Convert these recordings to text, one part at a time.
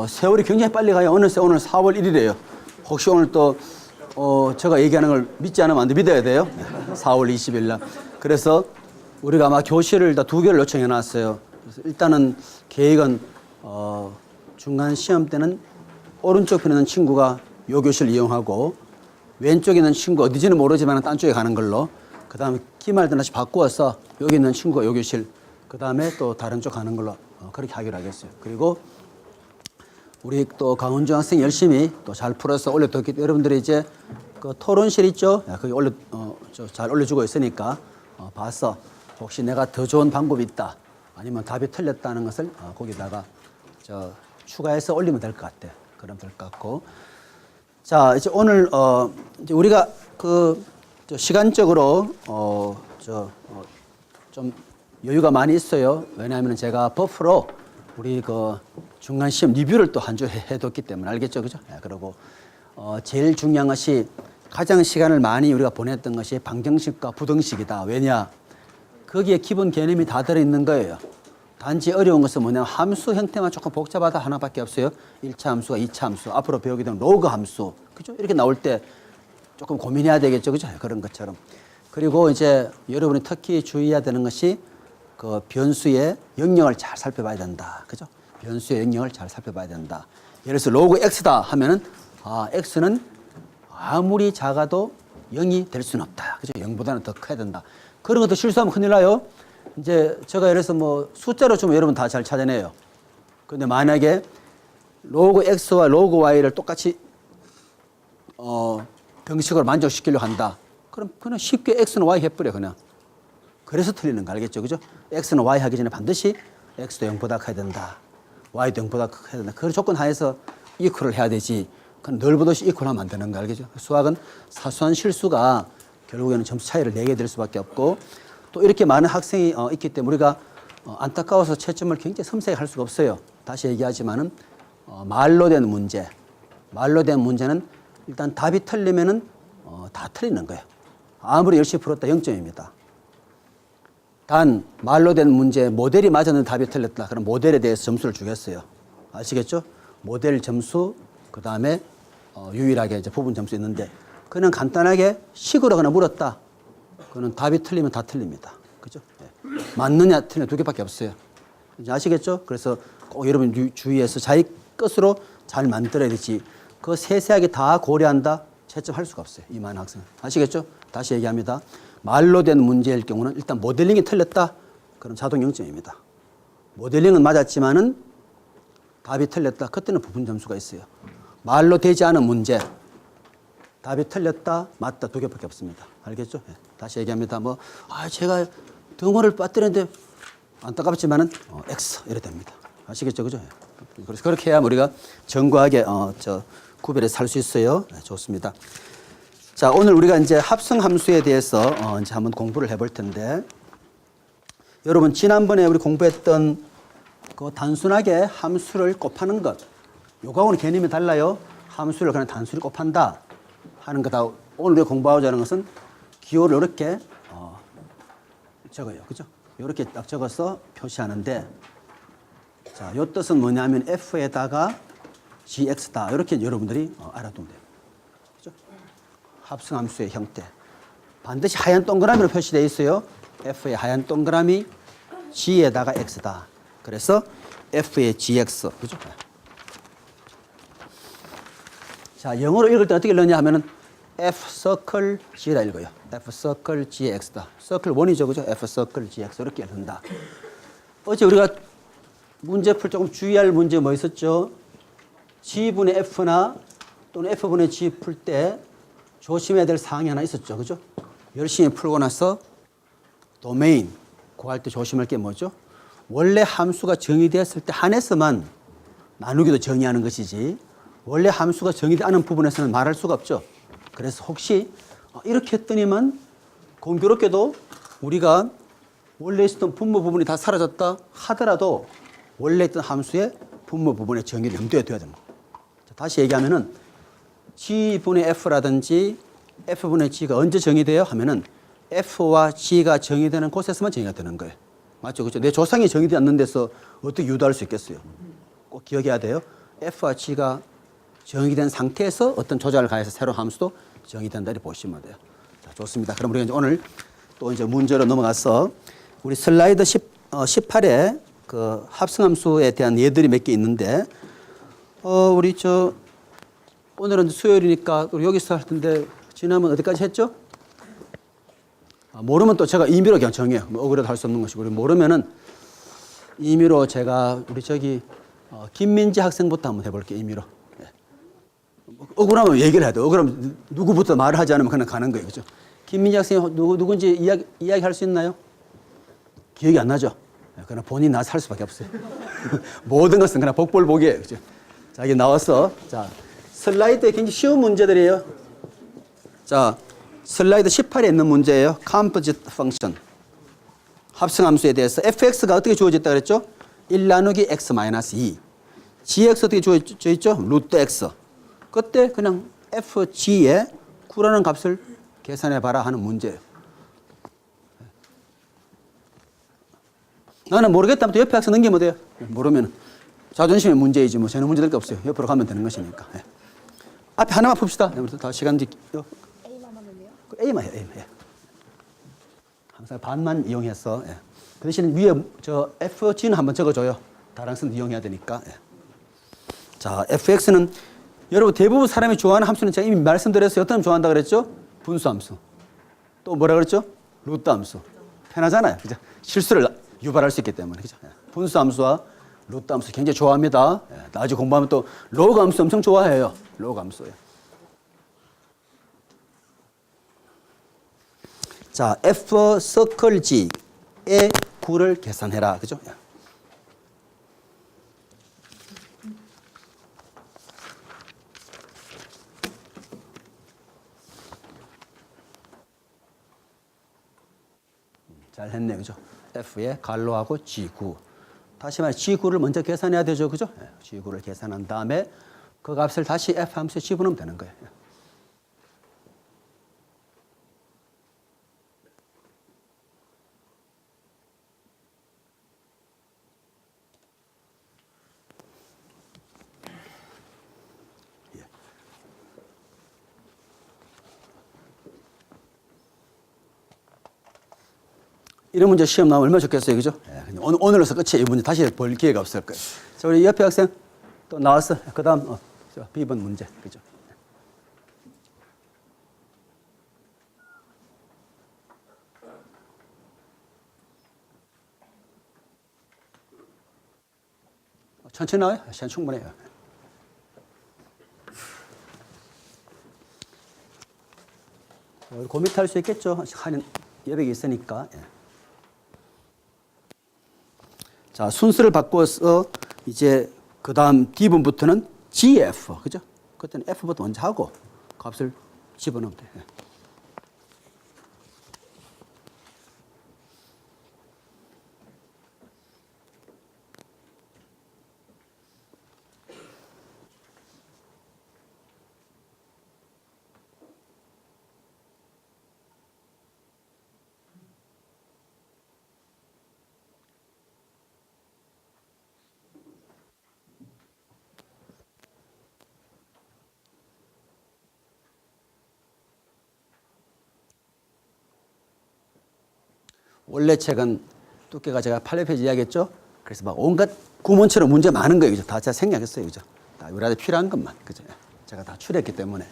세월이 굉장히 빨리 가요. 어느새 오늘 4월 1일이에요. 혹시 오늘 또 제가 얘기하는 걸 믿지 않으면 안 돼. 믿어야 돼요. 4월 20일 날. 그래서 우리가 아마 교실을 다 2개를 요청해 놨어요. 그래서 일단은 계획은 중간 시험 때는 오른쪽 편에 있는 친구가 요 교실을 이용하고 왼쪽에 있는 친구 어디지는 모르지만 딴 쪽에 가는 걸로, 그 다음에 기말 때 다시 바꾸어서 여기 있는 친구가 요 교실, 그 다음에 또 다른 쪽 가는 걸로 그렇게 하기로 하겠어요. 그리고 우리 또 강훈주 학생 열심히 또 잘 풀어서 올려뒀기 때문에 여러분들이 이제 그 토론실 있죠? 거기 잘 올려주고 있으니까 봐서 혹시 내가 더 좋은 방법이 있다 아니면 답이 틀렸다는 것을 거기다가 추가해서 올리면 될 것 같아요. 그럼 될 것 같고. 자, 이제 오늘 이제 우리가 시간적으로 좀 여유가 많이 있어요. 왜냐하면 제가 버프로 우리 중간 시험 리뷰를 또 한 주 해뒀기 때문에 알겠죠, 그죠? 그리고 제일 중요한 것이 가장 시간을 많이 우리가 보냈던 것이 방정식과 부등식이다. 왜냐? 거기에 기본 개념이 다 들어있는 거예요. 단지 어려운 것은 뭐냐면 함수 형태만 조금 복잡하다 하나밖에 없어요. 1차 함수가 2차 함수, 앞으로 배우게 되면 로그 함수, 그죠? 이렇게 나올 때 조금 고민해야 되겠죠, 그죠? 그런 것처럼. 그리고 이제 여러분이 특히 주의해야 되는 것이 그 변수의 영역을 잘 살펴봐야 된다, 그죠? 변수의 영역을 잘 살펴봐야 된다. 예를 들어서 로그 x다 하면은 x는 아무리 작아도 0이 될 수는 없다, 그죠? 0보다는 더 커야 된다. 그런 것도 실수하면 큰일 나요. 이제 제가 예를 들어서 뭐 숫자로 주면 여러분 다 잘 찾아내요. 그런데 만약에 로그 x와 로그 y를 똑같이 병식으로 만족시키려고 한다. 그럼 그냥 쉽게 x는 y 해버려 그냥. 그래서 틀리는 거 알겠죠, 그죠? x는 y 하기 전에 반드시 x도 0보다 커야 된다, y도 0보다 커야 된다. 그 조건 하에서 이퀄을 해야 되지. 그건 늘 보듯이 이퀄하면 안 되는 거 알겠죠? 수학은 사소한 실수가 결국에는 점수 차이를 내게 될 수밖에 없고, 또 이렇게 많은 학생이 있기 때문에 우리가 안타까워서 채점을 굉장히 섬세하게 할 수가 없어요. 다시 얘기하지만은 말로 된 문제는 일단 답이 틀리면은 다 틀리는 거예요. 아무리 열심히 풀었다 0점입니다. 단 말로 된 문제 모델이 맞았는데 답이 틀렸다. 그럼 모델에 대해서 점수를 주겠어요. 아시겠죠? 모델 점수, 그 다음에 유일하게 이제 부분 점수 있는데, 그냥 간단하게 식으로 그냥 물었다. 그는 답이 틀리면 다 틀립니다. 그죠? 네. 맞느냐 틀리냐 두 개밖에 없어요. 이제 아시겠죠? 그래서 꼭 여러분 주의해서 자기 것으로 잘 만들어야 되지. 그거 세세하게 다 고려한다? 채점할 수가 없어요. 이 많은 학생은. 아시겠죠? 다시 얘기합니다. 말로 된 문제일 경우는 일단 모델링이 틀렸다? 그럼 자동 0점입니다. 모델링은 맞았지만은 답이 틀렸다? 그때는 부분 점수가 있어요. 말로 되지 않은 문제, 답이 틀렸다, 맞다 두 개밖에 없습니다. 알겠죠? 네. 다시 얘기합니다. 제가 덩어리를 빠뜨렸는데 안타깝지만은 X 이래 됩니다. 아시겠죠, 그죠? 네. 그래서 그렇게 해야 우리가 정교하게 구별해서 살 수 있어요. 네, 좋습니다. 자, 오늘 우리가 이제 합성 함수에 대해서 이제 한번 공부를 해볼 텐데, 여러분 지난번에 우리 공부했던 그 단순하게 함수를 곱하는 것, 요거하고는 개념이 달라요. 함수를 그냥 단순히 곱한다 하는 거다. 오늘 우리가 공부하고자 하는 것은 기호를 이렇게 적어요. 그죠? 이렇게 딱 적어서 표시하는데, 자, 요 뜻은 뭐냐면 f에다가 gx다. 이렇게 여러분들이 알아두면 돼요. 그죠? 합성함수의 형태. 반드시 하얀 동그라미로 표시되어 있어요. f의 하얀 동그라미, g에다가 x다. 그래서 f의 gx. 그죠? 자, 영어로 읽을 때 어떻게 읽느냐 하면은 F 서클 G라 읽어요. F 서클 GX다. 서클 1이죠, 그죠? F 서클 GX 이렇게 읽는다. 어제 우리가 문제 풀 조금 주의할 문제 뭐 있었죠? G분의 F나 또는 F분의 G 풀 때 조심해야 될 사항이 하나 있었죠, 그죠? 열심히 풀고 나서 도메인 구할 때 조심할 게 뭐죠? 원래 함수가 정의되었을 때 한해서만 나누기도 정의하는 것이지, 원래 함수가 정의되지 않은 부분에서는 말할 수가 없죠. 그래서 혹시 이렇게 했더니만 공교롭게도 우리가 원래 있었던 분모 부분이 다 사라졌다 하더라도 원래 있던 함수의 분모 부분의 정의를 염두에 둬야 됩니다. 다시 얘기하면은 G분의 F라든지 F분의 G가 언제 정의돼요? 하면은 F와 G가 정의되는 곳에서만 정의가 되는 거예요. 맞죠? 그렇죠? 내 조상이 정의되지 않는 데서 어떻게 유도할 수 있겠어요? 꼭 기억해야 돼요. F와 G가 정의된 상태에서 어떤 조작을 가해서 새로운 함수도 정의된다 이렇게 보시면 돼요. 자, 좋습니다. 그럼 우리가 이제 오늘 또 이제 문제로 넘어가서 우리 슬라이드 18에 그 합성함수에 대한 예들이 몇 개 있는데 우리 오늘은 수요일이니까 우리 여기서 할 텐데 지난번 어디까지 했죠? 모르면 또 제가 임의로 그냥 정해요. 뭐 억울해도 할 수 없는 것이고, 우리 모르면은 임의로 제가 우리 김민지 학생부터 한번 해볼게요. 임의로. 예. 억울하면 얘기를 해야 돼요. 억울하면 누구부터 말을 하지 않으면 그냥 가는 거예요. 그죠? 김민지 학생이 누군지 이야기할 수 있나요? 기억이 안 나죠? 그냥 본인이 나서 할 수밖에 없어요. 모든 것은 그냥 복불복이에요. 그죠? 자, 이게 나와서, 자, 슬라이드에 굉장히 쉬운 문제들이에요. 자, 슬라이드 18에 있는 문제예요. Composite Function. 합성함수에 대해서 fx가 어떻게 주어졌다 그랬죠? 1 나누기 x 마이너스 2. gx 어떻게 주어져 있죠? 루트 x. 그때 그냥 fg의 9라는 값을 계산해 봐라 하는 문제예요. 나는 모르겠다면 또 옆에 학생 넘기면 돼요. 모르면 자존심의 문제이지 뭐 저는 문제 될 게 없어요. 옆으로 가면 되는 것이니까. 예. 앞에 하나만 풉시다. 우리 다 시간 뒤. A만 하면요? A만 해요. A만. 예. 항상 반만 이용해서. 예. 그 대신 위에 FG는 한번 적어줘요. 다른 학생도 이용해야 되니까. 예. 자, FX는 여러분 대부분 사람이 좋아하는 함수는 제가 이미 말씀드렸어요. 어떤 함수 좋아한다 그랬죠? 분수함수. 또 뭐라 그랬죠? 루트 함수. 편하잖아요. 그죠? 실수를 유발할 수 있기 때문에. 그죠? 예. 분수함수와 루트 함수 굉장히 좋아합니다. 예. 나중에 공부하면 또 로그 함수 엄청 좋아해요. 로그 함수예요. 자, F 서클 G의 9를 계산해라. 그죠? 잘 했네. 그죠? F에 갈로하고 G9. 다시 말해 G9를 먼저 계산해야 되죠. 그죠? G9를 계산한 다음에 그 값을 다시 F 함수에 집어넣으면 되는 거예요. 이런 문제 시험 나오면 얼마나 좋겠어요. 그죠? 오늘로서 끝이에요. 이 문제 다시 볼 기회가 없을 거예요. 자, 우리 옆에 학생 또 나왔어. 그 다음, B번 문제. 그죠? 천천히 나와요. 시간 충분해요. 고민 탈 수 있겠죠. 한 여백이 있으니까. 자, 순서를 바꿔서 이제 그 다음 D번부터는 GF, 그죠? 그때는 F부터 먼저 하고 값을 집어넣으면 돼요. 원래 책은 두께가 제가 800페이지 이야기했죠? 그래서 막 온갖 구문처럼 문제 많은 거예요. 그죠? 다 제가 생략했어요. 그죠? 다 우리한테 필요한 것만. 그죠? 제가 다 추렸기 때문에.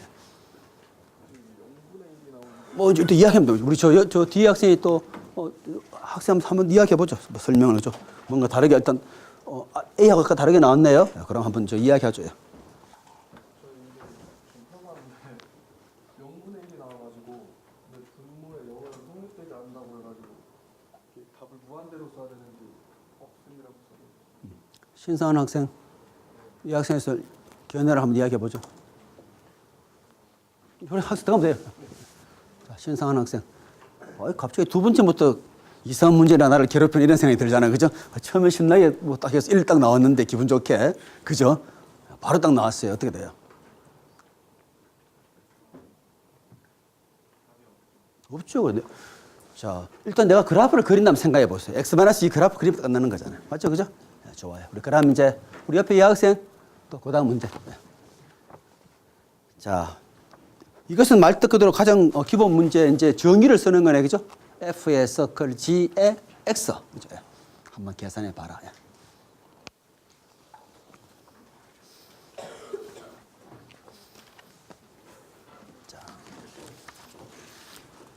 뭐, 또 이야기하면 돼요. 우리 저 뒤에 학생이 또, 학생 한번 이야기해보죠. 뭐 설명을 하죠. 뭔가 다르게 일단, A하고 아까 다르게 나왔네요. 그럼 한번 이야기하죠. 신상한 학생, 이 학생에서 견해를 한번 이야기해보죠. 학생 들어가면 돼요. 자, 신상한 학생. 갑자기 두 번째부터 이상한 문제나 나를 괴롭히는 이런 생각이 들잖아요. 그죠? 처음에 신나게 뭐 딱 해서 1 딱 나왔는데 기분 좋게. 그죠? 바로 딱 나왔어요. 어떻게 돼요? 없죠. 근데. 자, 일단 내가 그래프를 그린다면 생각해 보세요. X-2 그래프 그리면 끝나는 거잖아요. 맞죠? 그죠? 좋아요. 우리 그다음 이제 우리 옆에 여학생 또 그다음 문제. 자, 이것은 말 그대로 가장 기본 문제 이제 정의를 쓰는 거네, 그죠? F의 서클 G의 X. 그죠? 한번 계산해 봐라.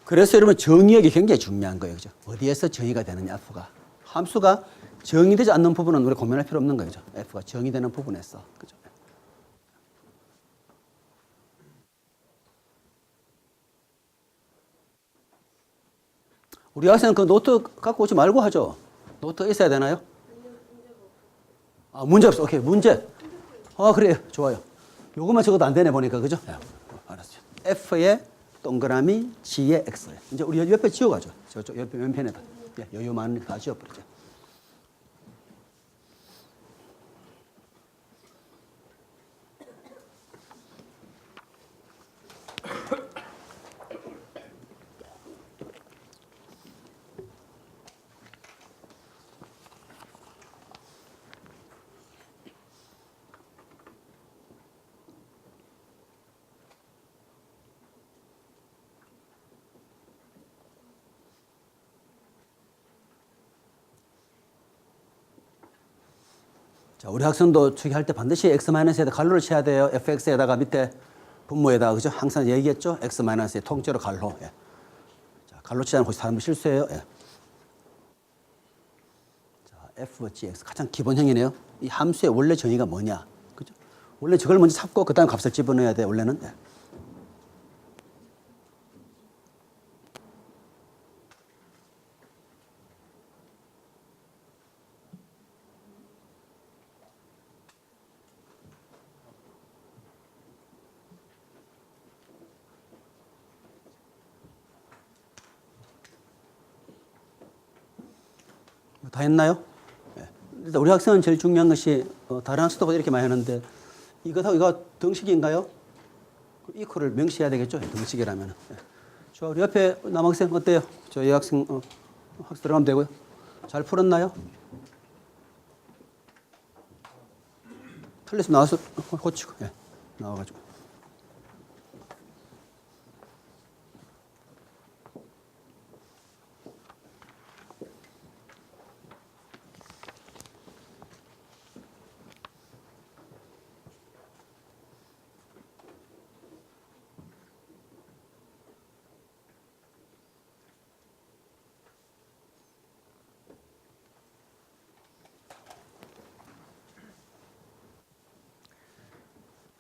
그래서 여러분 정의역이 굉장히 중요한 거예요. 그죠? 어디에서 정의가 되느냐, F가. 함수가 정의되지 않는 부분은 우리 고민할 필요 없는 거죠. F가 정의되는 부분에서. 그죠? 우리 학생은 그 노트 갖고 오지 말고 하죠. 노트 있어야 되나요? 아, 문제 없어. 오케이, 문제. 아, 그래요. 좋아요. 요것만 적어도 안 되네, 보니까. 그죠? 네, 알았어요. F의 동그라미 G의 X. 이제 우리 옆에 지워가죠. 저쪽 옆에 왼편에다. 예, 여유 많으니까 다 지워버리죠. 자, 우리 학생도 추기할 때 반드시 X-에다 갈로를 쳐야 돼요. fx에다가 밑에 분모에다가, 그죠? 항상 얘기했죠? X-의 통째로 갈로. 예. 자, 갈로 치자는 혹시 사람 실수예요. 예. 자, f(gx) 가장 기본형이네요. 이 함수의 원래 정의가 뭐냐? 그죠? 원래 저걸 먼저 찾고 그 다음 값을 집어넣어야 돼, 원래는. 예. 다 했나요? 네. 일단 우리 학생은 제일 중요한 것이 다른 학생도 이렇게 많이 하는데 이거 등식인가요? 이코를 명시해야 되겠죠? 등식이라면. 네. 저 우리 옆에 남학생 어때요? 저 여학생 학생 들어가면 되고요. 잘 풀었나요? 틀렸으면 나와서 고치고. 네. 나와가지고.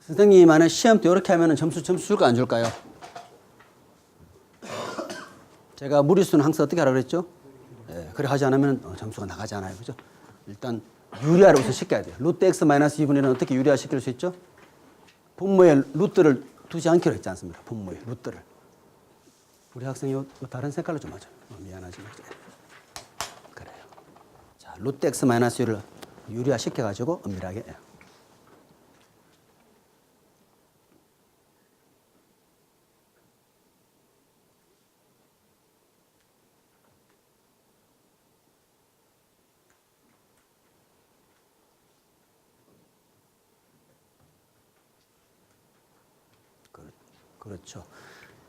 선생님만의 시험 때 이렇게 하면 점수 줄까 안 줄까요? 제가 무리수는 항상 어떻게 하라고 그랬죠? 예, 그래 하지 않으면 점수가 나가잖아요. 그죠? 일단 유리화를 우선 시켜야 돼요. 루트 x 마이너스 2분의 1은 어떻게 유리화 시킬 수 있죠? 분모에 루트를 두지 않기로 했지 않습니까? 분모에 루트를. 우리 학생이 다른 색깔로 좀 하죠. 미안하지만. 그래요. 자, 루트 x 마이너스 1을 유리화 시켜가지고 엄밀하게. 그렇죠.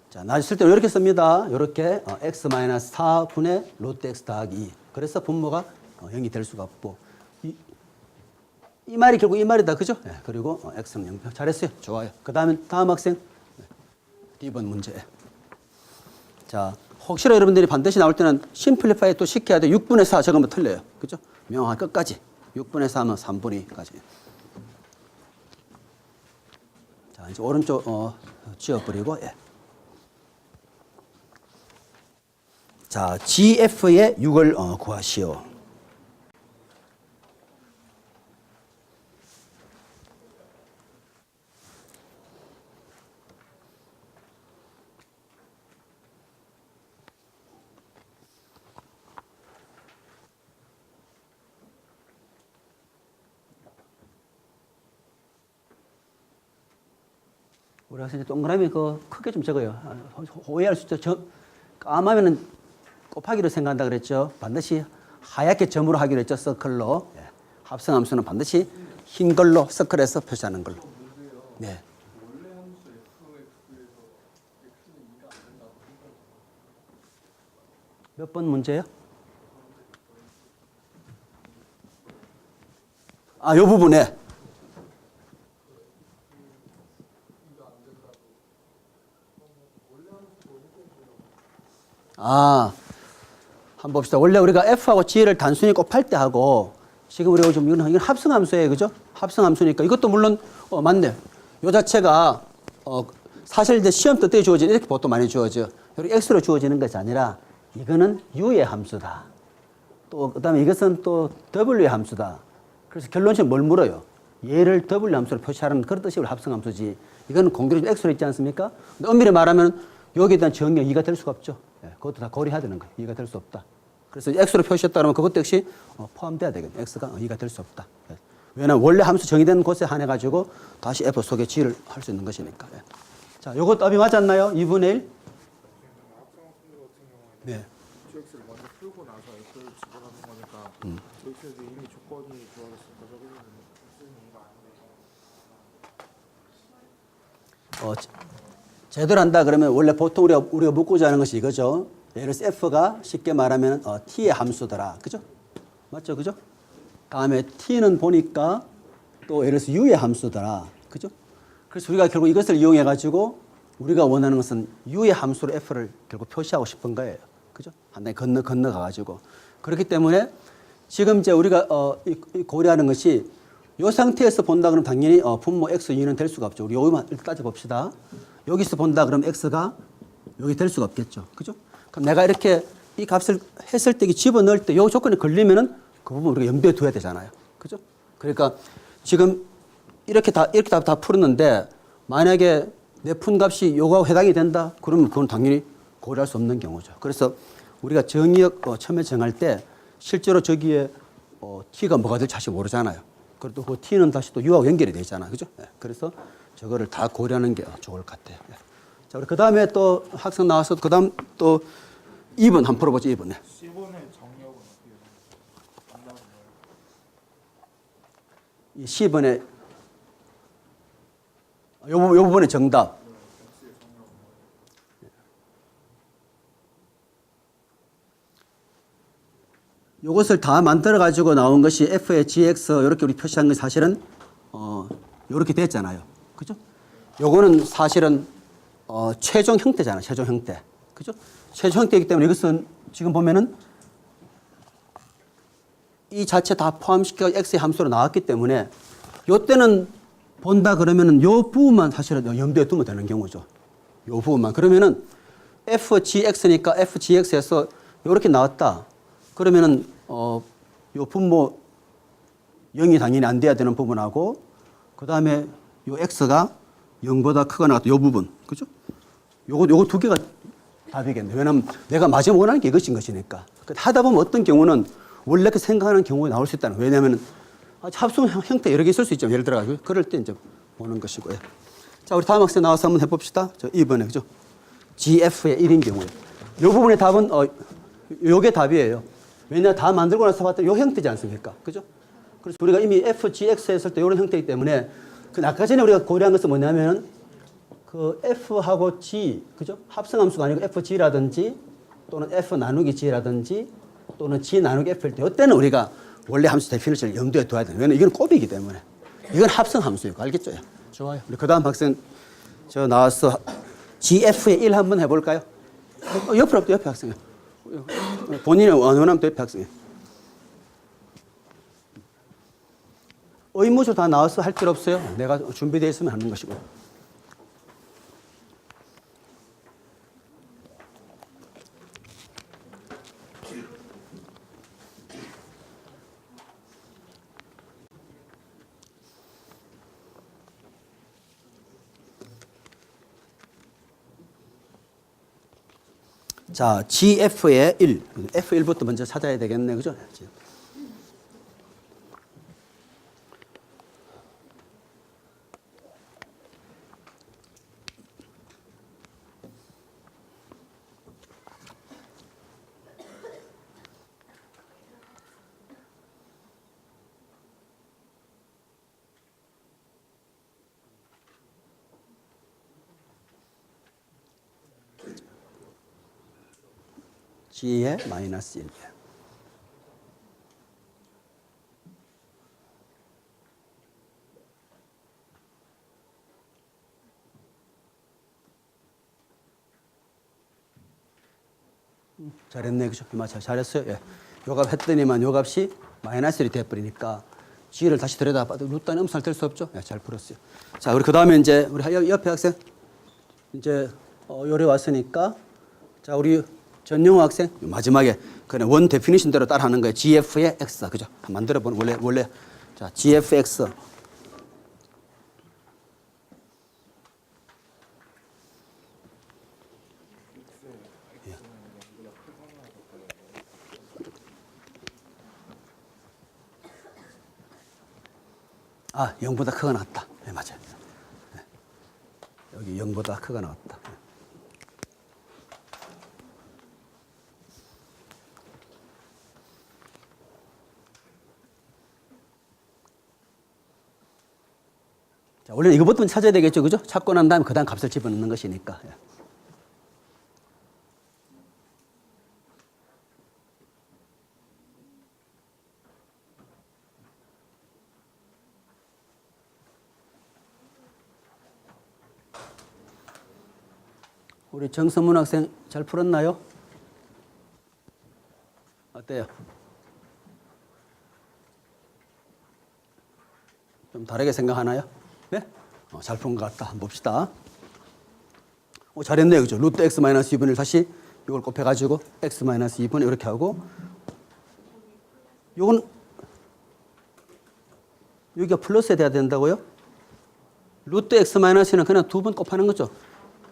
자, 나쓸 때 이렇게 씁니다. 이렇게 x-4분의 루트 x 더하기 2. 그래서 분모가 0이 될 수가 없고 이 말이 결국 이 말이다. 그죠? 네, 그리고 x는 0. 잘했어요. 좋아요. 다음 학생. D번 문제. 자, 혹시나 여러분들이 반드시 나올 때는 심플리파이 또 시켜야 돼. 6분의 4 적으면 틀려요. 그죠? 명확한 끝까지. 6분의 4면 3분의 2까지. 자, 이제 오른쪽 지워버리고. 예. 자, GF의 6을 구하시오. 우리 학생이 동그라미 크게 좀 적어요. 오해할 수 있죠. 까마면은 곱하기로 생각한다 그랬죠. 반드시 하얗게 점으로 하기로 했죠. 서클로. 예. 합성함수는 반드시 흰 걸로 서클해서 표시하는 걸로. 네. 몇 번 문제예요? 아, 요 부분에. 아, 한번 봅시다. 원래 우리가 F하고 G를 단순히 곱할 때 하고, 지금 우리가 좀, 이건 합성함수예요. 그죠? 합성함수니까. 이것도 물론, 맞네. 요 자체가, 사실 이제 시험 때 주어지는, 이렇게 보통 많이 주어져. 이렇게 X로 주어지는 것이 아니라, 이거는 U의 함수다. 또, 그 다음에 이것은 또 W의 함수다. 그래서 결론적으로 뭘 물어요? 얘를 W 함수로 표시하는 그런 뜻이 우리 합성함수지. 이거는 공교롭게 X로 있지 않습니까? 근데 엄밀히 말하면 여기에 대한 정의가 2가 될 수가 없죠. 예, 그것도 다 고려해야 되는 거예요. 2가 될 수 없다. 그래서 X로 표시했다 그러면 그것도 역시 포함돼야 되겠네. X가 2가 될 수 없다. 예. 왜냐하면 원래 함수 정의된 곳에 한해가지고 다시 F 속에 G를 할 수 있는 것이니까. 예. 자, 요거 답이 맞았나요? 2분의 1? 네. GX를 먼저 풀고 나서 F를 집어넣는 거니까 GX에서 이미 조건이 주어졌으니까 저기는 무슨 의미가 안 돼요. 제대로 한다 그러면 원래 보통 우리가 묻고자 하는 것이 이거죠. 예를 들어서 F가 쉽게 말하면 T의 함수더라. 그죠? 맞죠? 그죠? 다음에 T는 보니까 또 예를 들어서 U의 함수더라. 그죠? 그래서 우리가 결국 이것을 이용해가지고 우리가 원하는 것은 U의 함수로 F를 결국 표시하고 싶은 거예요. 그죠? 한 단계 건너가가지고. 그렇기 때문에 지금 이제 우리가 고려하는 것이 이 상태에서 본다 그러면 당연히 분모 X, U는 될 수가 없죠. 우리 여기만 일단 따져봅시다. 여기서 본다 그러면 X가 여기 될 수가 없겠죠. 그죠? 그럼 내가 이렇게 이 값을 했을 때 집어넣을 때 이 조건이 걸리면은 그 부분 우리가 염두에 둬야 되잖아요. 그죠? 그러니까 지금 이렇게 다 풀었는데 만약에 내 푼 값이 요거하고 해당이 된다? 그러면 그건 당연히 고려할 수 없는 경우죠. 그래서 우리가 정의역 처음에 정할 때 실제로 저기에 T가 뭐가 될지 사실 모르잖아요. 그리고 그 T는 다시 또 U하고 연결이 되잖아요. 그죠? 네. 그래서 저거를 다 고려하는 게 좋을 것 같아요. 네. 자, 우리 그 다음에 또 학생 나와서 그 다음 또 2번 한번 풀어보죠. 2번. 네. 10번의 정력은 어떻게 된다는 거예요? 이 10번에 요 부분의 정답. 요것을 다 만들어 가지고 나온 것이 f의 gx 이렇게 우리 표시한 것이 사실은 이렇게 됐잖아요. 그죠? 요거는 사실은 최종 형태잖아요. 최종 형태. 그죠? 최종 형태이기 때문에 이것은 지금 보면은 이 자체 다 포함시켜 x의 함수로 나왔기 때문에 요때는 본다 그러면은 요 부분만 사실은 염두에 두면 되는 경우죠. 요 부분만. 그러면은 fgx니까 fgx에서 요렇게 나왔다. 그러면은 요 분모 0이 당연히 안 돼야 되는 부분하고 그다음에 요 x가 0보다 크거나 나왔다. 요 부분. 그죠? 요거 두 개가 답이겠네. 왜냐면 내가 마지막 원하는 게 이것인 것이니까. 하다 보면 어떤 경우는 원래 그 생각하는 경우가 나올 수 있다는. 왜냐하면 합성 형태 여러 개 있을 수 있죠. 예를 들어가지고 그럴 때 이제 보는 것이고요. 자, 우리 다음 학생 나와서 한번 해봅시다. 저 2번에 그죠? GF의 1인 경우에. 요 부분의 답은 요게 답이에요. 왜냐 다 만들고 나서 봤더니 요 형태지 않습니까? 그죠? 그래서 우리가 이미 FGX 했을 때 이런 형태이기 때문에 그 아까 전에 우리가 고려한 것은 뭐냐면 그 F하고 G, 그죠? 합성함수가 아니고 FG라든지 또는 F 나누기 G라든지 또는 G 나누기 F일 때 이때는 우리가 원래 함수 데피니션을 염두에 둬야 돼요. 왜냐면 이건 곱이기 때문에. 이건 합성함수예요. 알겠죠? 좋아요. 우리 그 다음 학생 저 나와서 GF의 1 한번 해볼까요? 옆에 학생이요. 본인이 원하면 또 옆에 학생이요. 의무조 다 나와서 할 필요 없어요. 내가 준비되어 있으면 하는 것이고. 자, GF의 1. F1부터 먼저 찾아야 되겠네. 그죠? G의 마이너스 1. 잘했네, 그죠? 맞아, 잘했어요. 예. 요 값 했더니만 요 값이 마이너스 1이 돼버리니까 G를 다시 들여다봐도 루트는 음수할 될수 없죠. 예, 잘 풀었어요. 자, 우리 그 다음에 이제 우리 옆에 학생 이제 요래 왔으니까 자, 우리 전영호 학생 마지막에 그냥 원 데피니션대로 따라하는 거예요. GF의 X, 그죠? 만들어 보는 원래 자, GFX. 아, 0보다 크가 나왔다. 네, 맞아요. 네. 여기 0보다 크가 나왔다. 자, 원래는 이거부터 찾아야 되겠죠, 그죠? 찾고 난 다음에 그 다음 값을 집어넣는 것이니까. 예. 우리 정선문 학생 잘 풀었나요? 어때요? 좀 다르게 생각하나요? 네? 잘 푼 것 같다. 한번 봅시다. 잘했네요. 그죠? 루트 x 마이너스 2분의 1 다시 이걸 곱해가지고 x 마이너스 2분의 이렇게 하고 이건 여기가 플러스에 돼야 된다고요? 루트 x 마이너스는 그냥 두 번 곱하는 거죠.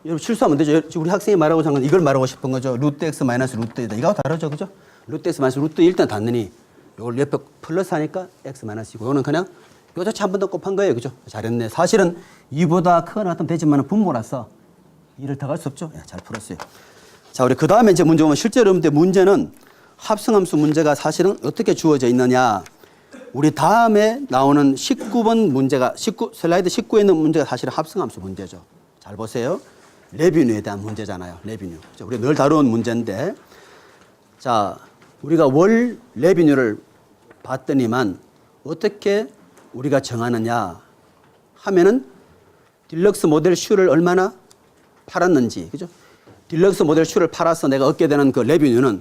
여러분 실수하면 되죠. 우리 학생이 말하고 싶은 건 이걸 말하고 싶은 거죠. 루트 x 마이너스 루트 1이다. 이거하고 다르죠. 그죠? 루트 x 마이너스 루트 1 일단 닿느니 이걸 옆에 플러스 하니까 x 마이너스 2고 이거는 그냥 요 자체 한 번 더 곱한 거예요. 그죠? 잘했네. 사실은 2보다 크거나 같으면 되지만 분모라서 2를 더 갈 수 없죠. 잘 풀었어요. 자, 우리 그 다음에 이제 문제 보면 실제로 여러분들 문제는 합성함수 문제가 사실은 어떻게 주어져 있느냐. 우리 다음에 나오는 19번 문제가 슬라이드 19에 있는 문제가 사실은 합성함수 문제죠. 잘 보세요. 레비뉴에 대한 문제잖아요. 레비뉴. 우리 늘 다루는 문제인데 자, 우리가 월 레비뉴를 봤더니만 어떻게 우리가 정하느냐 하면은 딜럭스 모델 슈를 얼마나 팔았는지, 그죠? 딜럭스 모델 슈를 팔아서 내가 얻게 되는 그 레비뉴는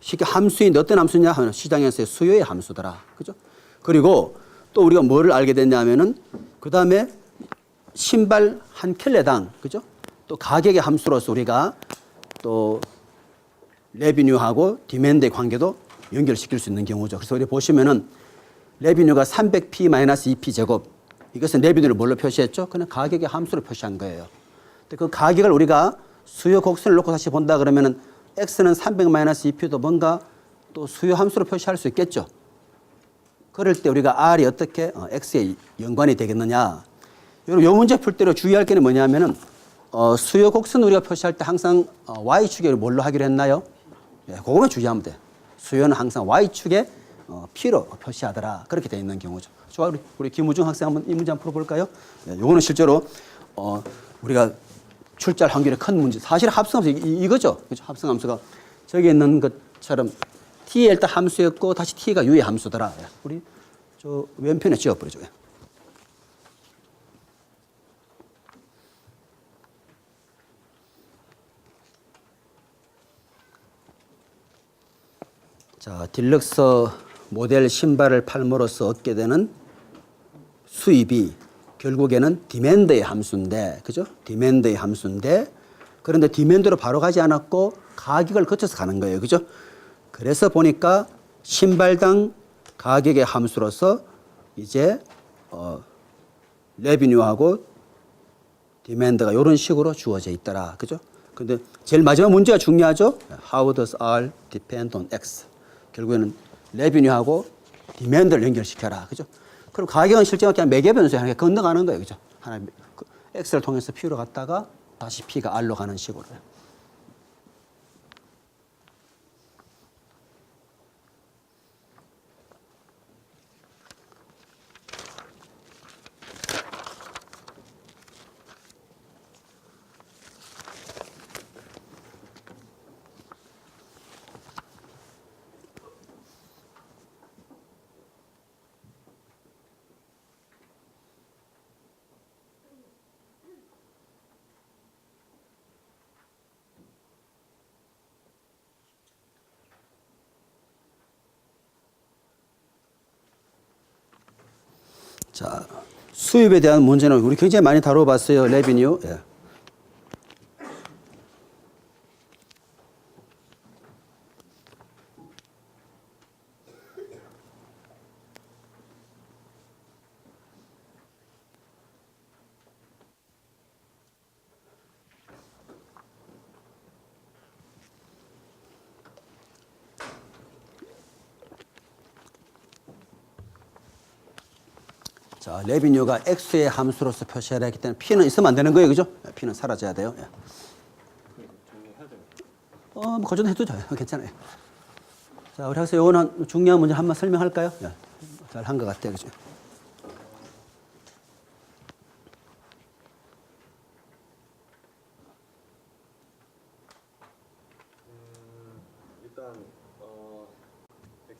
쉽게 함수인데 어떤 함수냐 하면 시장에서의 수요의 함수더라, 그죠? 그리고 또 우리가 뭐를 알게 됐냐면은 그 다음에 신발 한 켤레당, 그죠? 또 가격의 함수로서 우리가 또 레비뉴하고 디맨드의 관계도 연결시킬 수 있는 경우죠. 그래서 우리 보시면은 레비뉴가 300p-2p 제곱. 이것은 레비뉴를 뭘로 표시했죠? 그냥 가격의 함수로 표시한 거예요. 근데 그 가격을 우리가 수요 곡선을 놓고 다시 본다 그러면은 x는 300-2p도 뭔가 또 수요 함수로 표시할 수 있겠죠. 그럴 때 우리가 r이 어떻게 x에 연관이 되겠느냐. 여러분, 이 문제 풀 때로 주의할 게 뭐냐면은 수요 곡선 우리가 표시할 때 항상 y축에 뭘로 하기로 했나요? 예, 그거만 주의하면 돼. 수요는 항상 y축에 P로 표시하더라. 그렇게 되어 있는 경우죠. 좋아, 우리 김우중 학생 한번 이 문제 한번 풀어볼까요? 네, 요거는 실제로 우리가 출제할 확률이 큰 문제. 사실 합성함수 이거죠. 그렇죠? 합성함수가 저기 있는 것처럼 T의 일단 함수였고 다시 T가 U의 함수더라. 우리 저 왼편에 지워버리죠. 자, 딜럭스 모델 신발을 팔므로써 얻게 되는 수입이 결국에는 디맨드의 함수인데, 그죠? 디맨드의 함수인데, 그런데 디맨드로 바로 가지 않았고 가격을 거쳐서 가는 거예요. 그죠? 그래서 보니까 신발당 가격의 함수로서 이제 레비뉴하고 디맨드가 이런 식으로 주어져 있더라. 그죠? 근데 제일 마지막 문제가 중요하죠? How does R depend on X? 결국에는 레비뉴하고 디맨드를 연결시켜라. 그죠? 그럼 가격은 실제로 그냥 매개 변수에 하나 건너가는 거예요. 그죠? 하나, X를 통해서 P로 갔다가 다시 P가 R로 가는 식으로. 자, 수입에 대한 문제는 우리 굉장히 많이 다뤄봤어요. 레비뉴. 예. 자, 레비뉴가 X의 함수로서 표시해야 하기 때문에 P는 있으면 안 되는 거예요. 그죠? P는 사라져야 돼요. 예. 뭐, 거저도 해도 돼요. 괜찮아요. 자, 우리 학생 요거는 중요한 문제 한번 설명할까요? 예. 잘 한 것 같아요. 그죠? 일단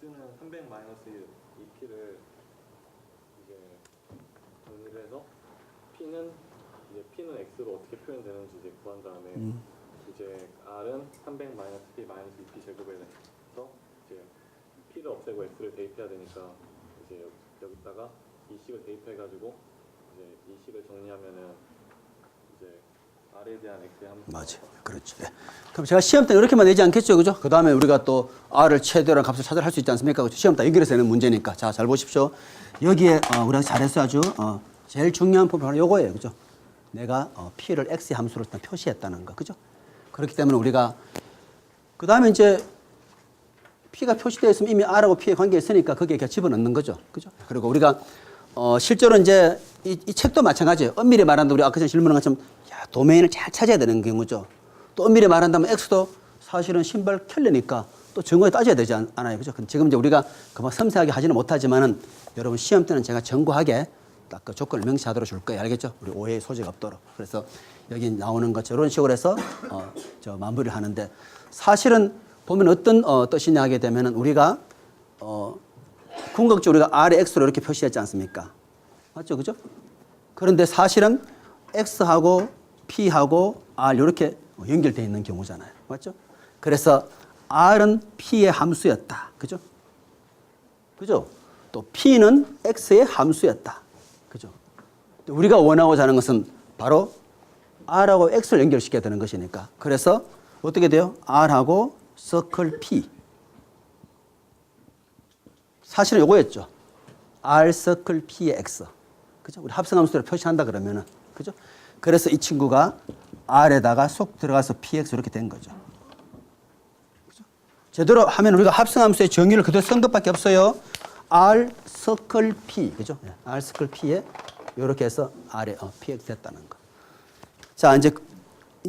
x는 300 마이너스 2p를 이제 정리를 해서 p는 x로 어떻게 표현되는지 이제 구한 다음에 이제 r은 300 마이너스 p 마이너스 2p 제곱에 해서 이제 p를 없애고 x를 대입해야 되니까 이제 여기다가 이 식을 대입해가지고 이제 이 식을 정리하면은 이제 r에 대한 x의 함수. 맞아요. 그렇죠. 예. 그럼 제가 시험 때 이렇게만 내지 않겠죠. 그죠? 그 다음에 우리가 또 R을 최대한 값을 찾으러 할 수 있지 않습니까? 그죠? 시험 때 연결해서 내는 문제니까. 자, 잘 보십시오. 여기에 우리가 잘했어 아주. 제일 중요한 부분 바로 요거예요. 그죠? 내가 P를 X의 함수로 일단 표시했다는 거. 그죠? 그렇기 때문에 우리가 그 다음에 이제 P가 표시되어 있으면 이미 R하고 P의 관계가 있으니까 거기에 그냥 집어넣는 거죠. 그죠? 그리고 우리가 실제로 이제 이 책도 마찬가지예요. 엄밀히 말한다면 우리 아까 전에 질문한 것처럼 도메인을 잘 찾아야 되는 경우죠. 또 엄밀히 말한다면 X도 사실은 신발 켤레니까 또 정거에 따져야 되지 않아요. 그죠? 지금 이제 우리가 그만 섬세하게 하지는 못하지만은 여러분 시험 때는 제가 정교하게 딱 그 조건을 명시하도록 줄 거예요. 알겠죠? 우리 오해의 소지가 없도록. 그래서 여기 나오는 것 저런 식으로 해서 저 마무리를 하는데 사실은 보면 어떤 뜻이냐 하게 되면은 우리가 궁극적으로 우리가 R의 X로 이렇게 표시했지 않습니까? 맞죠? 그죠? 그런데 사실은 X하고 P하고 R 이렇게 연결되어 있는 경우잖아요. 맞죠? 그래서 R은 P의 함수였다. 그죠? 그죠? 또 P는 X의 함수였다. 그죠? 우리가 원하고자 하는 것은 바로 R하고 X를 연결시켜야 되는 것이니까. 그래서 어떻게 돼요? R하고 서클 P. 사실은 요거였죠. R 서클 P의 X. 그죠? 우리 합성함수를 표시한다 그러면은. 그죠? 그래서 이 친구가 R에다가 쏙 들어가서 PX 이렇게 된 거죠. 그죠? 제대로 하면 우리가 합성함수의 정의를 그대로 쓴 것밖에 없어요. R 서클 P. 그죠? R 서클 P에 이렇게 해서 R에 PX 됐다는 거. 자, 이제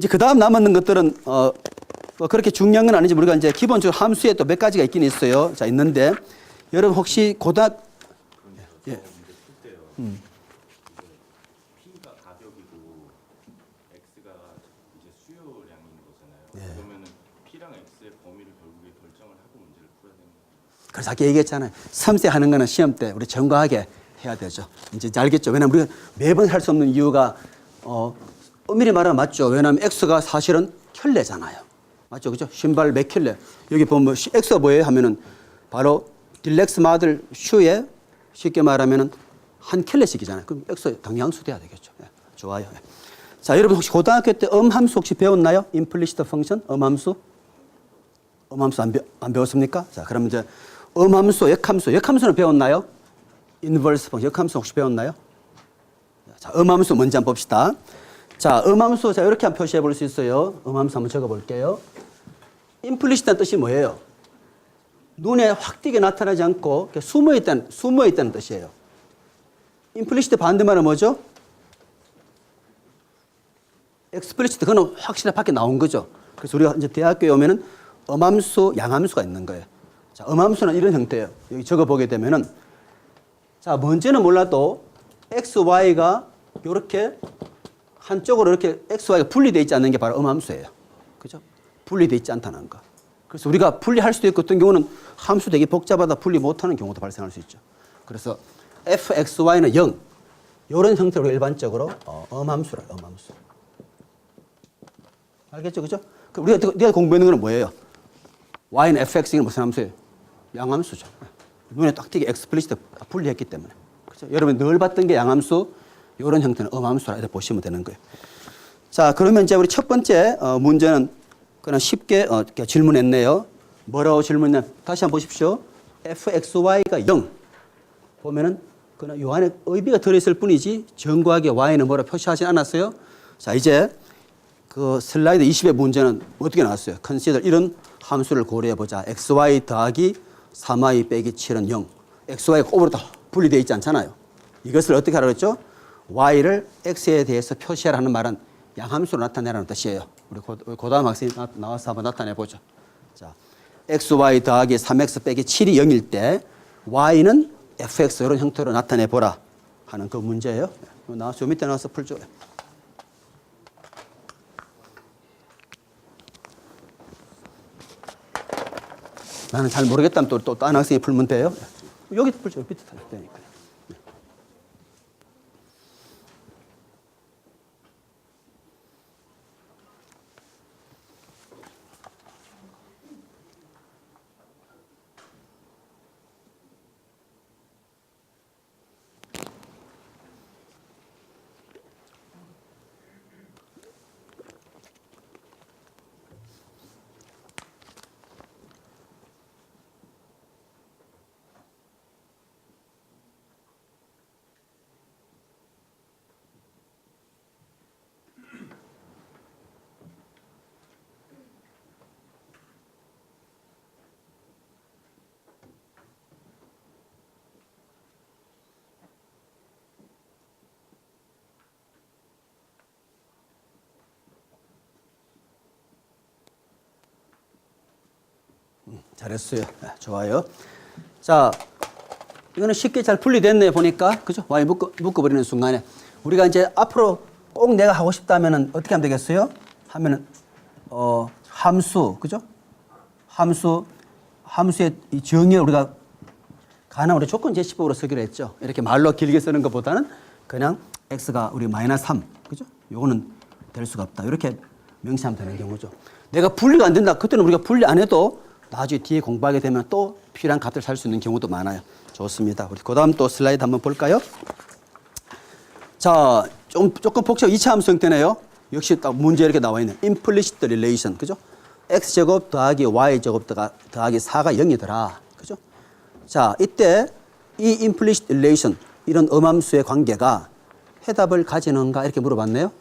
그 다음 남았는 것들은 뭐 그렇게 중요한 건 아니지. 우리가 이제 기본적으로 함수에 또 몇 가지가 있긴 있어요. 자, 있는데 여러분 혹시 예. P가 가격이고 X가 이제 수요량인 거잖아요. 그러면은 P랑 X의 범위를 결국에 결정을 하고 문제를 풀어야 되는 거예요. 그래서 아까 얘기했잖아요. 섬세하는 거는 시험 때 우리 정과하게 해야 되죠. 이제 알겠죠? 왜냐면 우리가 매번 할 수 없는 이유가 엄밀히 말하면 맞죠. 왜냐면 X가 사실은 켤레잖아요. 맞죠? 그죠? 신발 몇 켤레. 여기 보면 X가 뭐예요? 하면은 바로 딜렉스 마들 슈에 쉽게 말하면은 한 켤레씩이잖아요. 그럼 X 당연수 돼야 되겠죠. 예, 좋아요. 예. 자, 여러분 혹시 고등학교 때 음함수 혹시 배웠나요? 임플리시트 펑션, 음함수? 음함수 안 배웠습니까? 자, 그럼 이제 음함수, 역함수는 배웠나요? 인버스 펑션, 역함수 혹시 배웠나요? 자, 음함수 먼저 한번 봅시다. 자, 음함수 자 이렇게 한번 표시해 볼 수 있어요. 음함수 한번 적어 볼게요. 임플리시트는 뜻이 뭐예요? 눈에 확 띄게 나타나지 않고 숨어 있다는 뜻이에요. 임플리시트 반대말은 뭐죠? 익스플리시트, 그거는 확실히 밖에 나온 거죠. 그래서 우리가 이제 대학교에 오면은 음함수, 양함수가 있는 거예요. 자, 음함수는 이런 형태예요. 여기 적어 보게 되면은 자, 뭔지는 몰라도 x, y가 이렇게 한쪽으로 이렇게 x, y가 분리되어 있지 않는 게 바로 음함수예요. 그죠? 분리되어 있지 않다는 거. 그래서 우리가 분리할 수도 있고 어떤 경우는 함수 되게 복잡하다 분리 못하는 경우도 발생할 수 있죠. 그래서 fxy는 0. 이런 형태로 일반적으로 음함수라, 음함수. 알겠죠? 그죠? 그럼 우리가 공부하는 건 뭐예요? y는 fx는 무슨 함수예요? 양함수죠. 눈에 딱 띄게 explicit 분리했기 때문에. 그죠? 그죠? 여러분 늘 봤던 게 양함수, 이런 형태는 음함수라 이렇게 보시면 되는 거예요. 자, 그러면 이제 우리 첫 번째 문제는 그냥 쉽게 이렇게 질문했네요. 뭐라고 질문했냐? 다시 한번 보십시오. fxy가 0 보면은 그냥 요 안에 의비가 들어있을 뿐이지 정과하게 y는 뭐라 표시하지 않았어요. 자, 이제 그 슬라이드 20의 문제는 어떻게 나왔어요? consider 이런 함수를 고려해 보자. xy 더하기 3y 빼기 7은 0. xy가 곱으로 다 분리되어 있지 않잖아요. 이것을 어떻게 하라고 했죠? y를 x에 대해서 표시하라는 말은 양함수로 나타내라는 뜻이에요. 우리 고다음 학생이 나와서 한번 나타내 보죠. 자, xy 더하기 3x 빼기 7이 0일 때 y는 fx 이런 형태로 나타내 보라 하는 그 문제예요. 나와서 밑에 나와서 풀죠. 나는 잘 모르겠다면 또 다른 학생이 풀면 돼요. 여기 풀죠. 밑에 탈 때니까. 잘했어요. 좋아요. 자, 이거는 쉽게 잘 분리됐네 보니까. 그죠? y 묶어버리는 순간에. 우리가 이제 앞으로 꼭 내가 하고 싶다면은 어떻게 하면 되겠어요? 하면은, 함수. 그죠? 함수의 이 정의를 우리가 가능한 우리 조건 제시법으로 쓰기로 했죠. 이렇게 말로 길게 쓰는 것보다는 그냥 x가 우리 마이너스 3. 그죠? 요거는 될 수가 없다. 이렇게 명시하면 되는 경우죠. 내가 분리가 안 된다. 그때는 우리가 분리 안 해도 나중에 뒤에 공부하게 되면 또 필요한 값을 살 수 있는 경우도 많아요. 좋습니다. 우리 그 다음 또 슬라이드 한번 볼까요? 자, 조금 복잡 2차 함수 형태네요. 역시 딱 문제 이렇게 나와 있네. implicit relation. 그죠? x제곱 더하기 y제곱 더하기 4가 0이더라. 그죠? 자, 이때 이 implicit relation, 이런 음함수의 관계가 해답을 가지는가 이렇게 물어봤네요.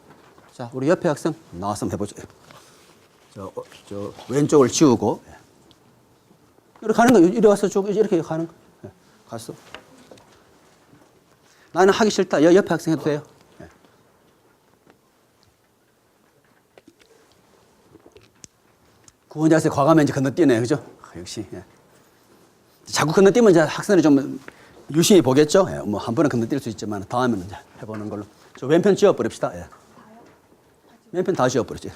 자, 우리 옆에 학생 나와서 한번 해보죠. 저 왼쪽을 지우고. 이렇게 가는 거, 이리 와서 쭉 이렇게 가는 거. 네, 갔어. 나는 하기 싫다. 옆에 학생 해도 돼요. 네. 구원자 학생 과감히 이제 건너뛰네. 그죠? 역시. 예. 자꾸 건너뛰면 이제 학생이 좀 유심히 보겠죠? 예. 뭐 한 번은 건너뛸 수 있지만 다음에는 이제 해보는 걸로. 저 왼편 지워버립시다. 예. 왼편 다 지워버리지.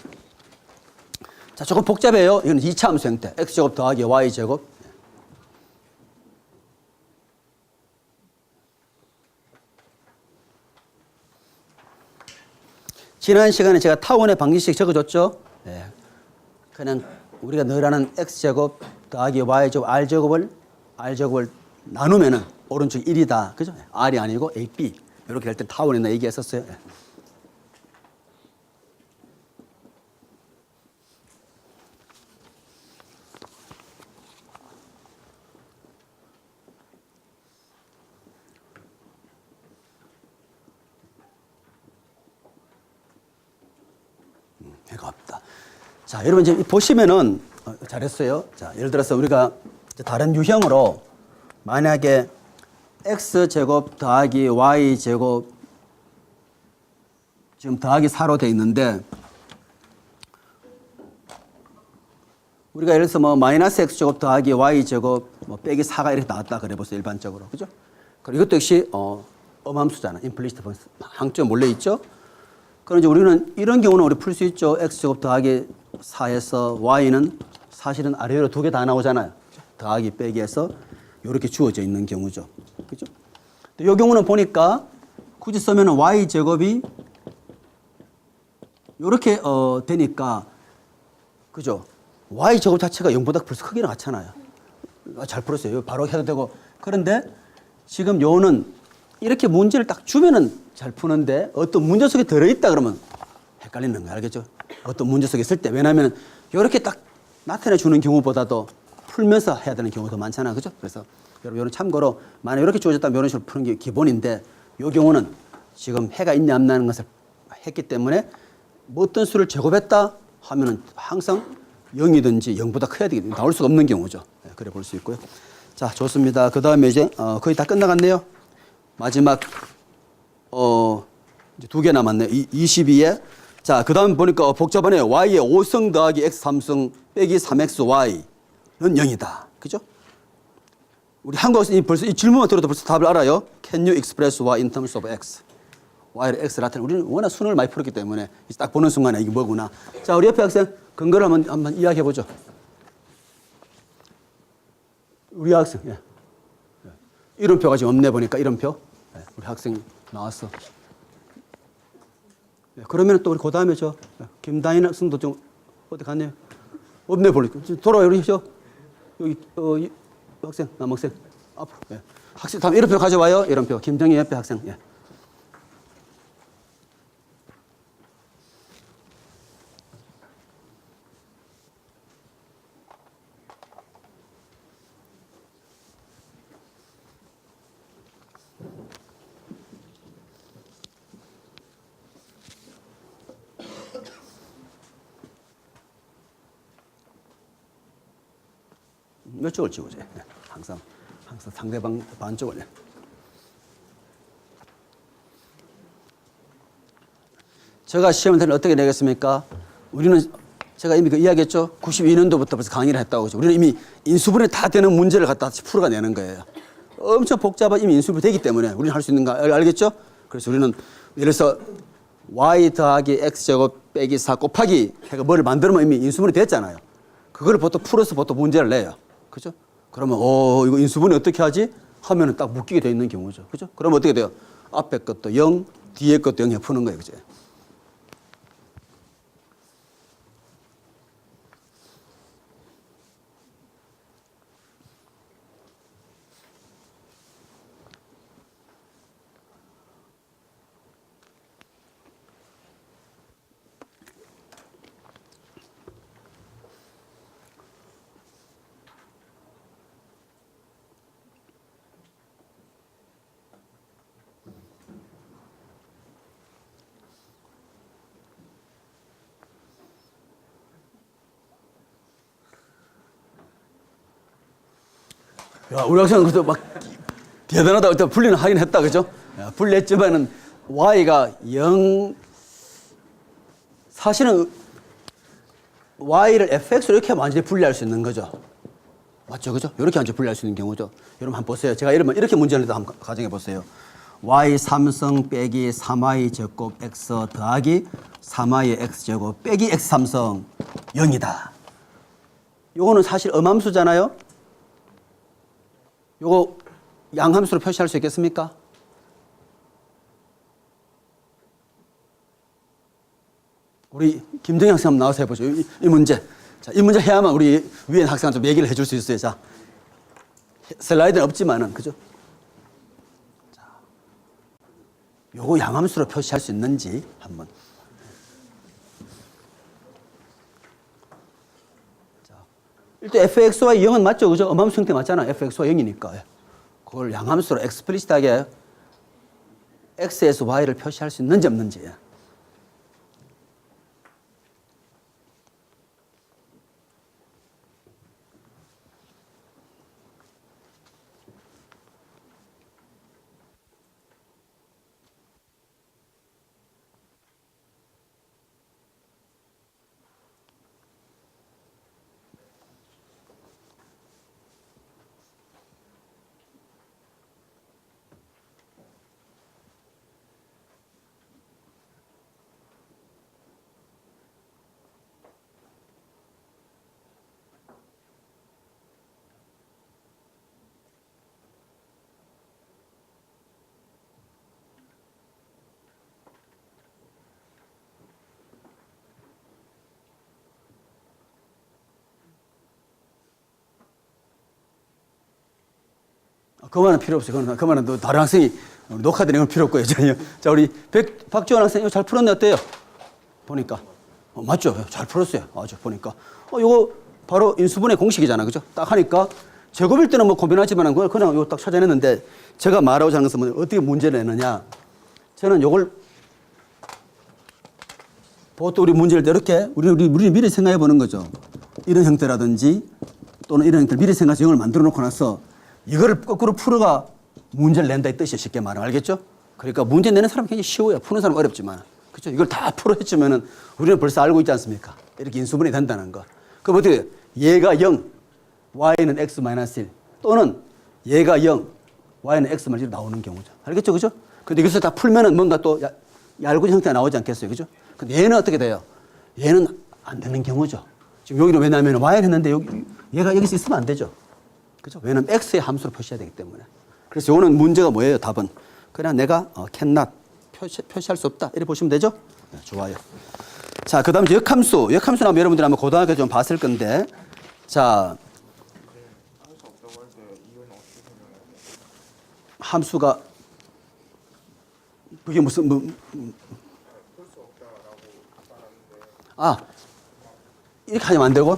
자, 조금 복잡해요. 이건 2차 함수 형태. x제곱 더하기 y제곱. 지난 시간에 제가 타원의 방정식 적어줬죠. 네. 그냥 우리가 늘 하는 x제곱 더하기 y제곱 r제곱을 나누면은 오른쪽 1이다. 그죠? r이 아니고 ab. 이렇게 할 때 타원이나 얘기했었어요. 네. 해가 없다. 자, 여러분 이제 보시면은 잘했어요. 자, 예를 들어서 우리가 다른 유형으로 만약에 x제곱 더하기 y제곱 지금 더하기 4로 돼 있는데 우리가 예를 들어서 뭐 마이너스 x제곱 더하기 y제곱 뭐 빼기 4가 이렇게 나왔다 그래 보세요. 일반적으로. 그죠? 그리고 이것도 역시 음함수잖아. 임플리시트 펑션. 항점 몰래 있죠? 그럼 이제 우리는 이런 경우는 우리 풀 수 있죠. x제곱 더하기 4에서 y는 사실은 아래로 두 개 다 나오잖아요. 더하기 빼기해서 이렇게 주어져 있는 경우죠. 그죠? 이 경우는 보니까 굳이 쓰면 y제곱이 이렇게 되니까 그죠? y제곱 자체가 0보다 벌써 크게 나왔잖아요. 잘 풀었어요. 바로 해도 되고. 그런데 지금 요는 이렇게 문제를 딱 주면은 잘 푸는데 어떤 문제 속에 들어있다 그러면 헷갈리는 거 알겠죠? 어떤 문제 속에 있을 때. 왜냐하면 이렇게 딱 나타내 주는 경우보다도 풀면서 해야 되는 경우가 더 많잖아. 그죠? 그래서 여러분, 이런 참고로 만약 이렇게 주어졌다면 이런 식으로 푸는 게 기본인데 이 경우는 지금 해가 있냐 없냐는 것을 했기 때문에 뭐 어떤 수를 제곱했다 하면은 항상 0이든지 0보다 커야 되기 때문에 나올 수가 없는 경우죠. 네, 그래 볼 수 있고요. 자, 좋습니다. 그 다음에 이제 거의 다 끝나갔네요. 마지막 이제 2개 남았네요. 22에 자, 그 다음 보니까 복잡하네요. y의 5성 더하기 x 3성 빼기 3xy는 0이다. 그죠? 우리 한국에서 벌써 이 질문만 들어도 벌써 답을 알아요. Can you express y in terms of x? y를 x를 나타내. 우리는 워낙 수능을 많이 풀었기 때문에 딱 보는 순간에 이게 뭐구나. 자, 우리 옆에 학생 근거를 한번 이야기해 보죠. 우리 학생. 예. 이름표가 지금 없네 보니까 이름표. 예. 우리 학생 나왔어. 예. 그러면 또 우리 그 다음에 김다인 학생도 좀 어디 갔네요. 없네 보니까. 돌아와요. 우리 여기 이 학생 남학생 앞으로. 예. 학생 다음 이름표 가져와요. 이름표. 김정희 옆에 학생. 예. 이쪽을 찍어줘요. 네. 항상 상대방 반쪽을. 네. 제가 시험을 어떻게 내겠습니까? 우리는 제가 이미 이야기했죠. 92년도부터 벌써 강의를 했다고 하죠. 우리는 이미 인수분해 다 되는 문제를 갖다 풀어가 내는 거예요. 엄청 복잡한 이미 인수분해 되기 때문에 우리는 할 수 있는 거 알겠죠? 그래서 우리는 예를 들어서 y 더하기 x제곱 빼기 4 곱하기 해가 뭐를 만들면 이미 인수분해 됐잖아요. 그걸 보통 풀어서 보통 문제를 내요. 그죠? 그러면 이거 인수분해 어떻게 하지? 하면은 딱 묶이게 되어 있는 경우죠. 그죠? 그러면 어떻게 돼요? 앞에 것도 0, 뒤에 것도 0에 푸는 거예요. 그죠? 야, 우리 학생은 그때 막 대단하다. 일단 분리는 하긴 했다. 그죠? 분리했지만은 y가 0, 사실은 y를 fx로 이렇게 완전히 분리할 수 있는 거죠. 맞죠? 그죠? 이렇게 완전히 분리할 수 있는 경우죠. 여러분 한번 보세요. 제가 이렇게 문제를 한번 가정해 보세요. y 3성 빼기 3y 제곱 x 더하기 3y x 제곱 빼기 x 3성 0이다. 요거는 사실 음함수잖아요. 요거 양함수로 표시할 수 있겠습니까? 우리 김정희 학생 한번 나와서 해보죠. 이 문제. 자, 이 문제 해야만 우리 위에 학생한테 좀 얘기를 해줄 수 있어요. 자, 슬라이드는 없지만은, 그죠? 자, 요거 양함수로 표시할 수 있는지 한번. 일단 fxy 0은 맞죠? 그죠? 음함수 형태 맞잖아. fxy 0이니까. 그걸 양함수로 explicit하게 x에서 y를 표시할 수 있는지 없는지. 그만은 필요 없어요. 그만은 또 다른 학생이 녹화되는 건 필요 없고요. 전혀. 자, 우리 박지원 학생 이거 잘 풀었네 어때요? 보니까. 맞죠? 잘 풀었어요. 아주 보니까. 이거 바로 인수분해 공식이잖아. 그죠? 딱 하니까 제곱일 때는 뭐 고민하지만 그냥 이거 딱 찾아냈는데 제가 말하고자 하는 것은 어떻게 문제를 내느냐. 저는 이걸 보통 우리 문제를 때 이렇게 우리 미리 생각해 보는 거죠. 이런 형태라든지 또는 이런 형태를 미리 생각해서 영을 만들어 놓고 나서 이거를 거꾸로 풀어가 문제를 낸다 이 뜻이에요. 쉽게 말하면. 알겠죠? 그러니까 문제 내는 사람은 굉장히 쉬워요. 푸는 사람은 어렵지만. 그렇죠? 이걸 다 풀어 했으면은 우리는 벌써 알고 있지 않습니까? 이렇게 인수분해 된다는 거. 그럼 어떻게 돼요? 얘가 0, y는 x-1 또는 얘가 0, y는 x-1 나오는 경우죠. 알겠죠? 그죠? 근데 여기서 다 풀면은 뭔가 또 얇은 형태가 나오지 않겠어요? 그죠? 근데 얘는 어떻게 돼요? 얘는 안 되는 경우죠. 지금 여기는 왜냐하면 y를 했는데 얘가 여기서 있으면 안 되죠. 그죠? 왜냐면 x의 함수로 표시해야 되기 때문에. 그래서 요거는 문제가 뭐예요? 답은. 그냥 내가 cannot 표시할 수 없다. 이렇게 보시면 되죠? 네, 좋아요. 자, 그 다음에 역함수. 역함수는 아마 여러분들이 아마 고등학교 좀 봤을 건데. 자, 할 수 없다고 할 때 이유는 어떻게 설명해야 돼요? 함수가 그게 무슨 풀 수 없다라고 말하는데 이렇게 하면 안 되고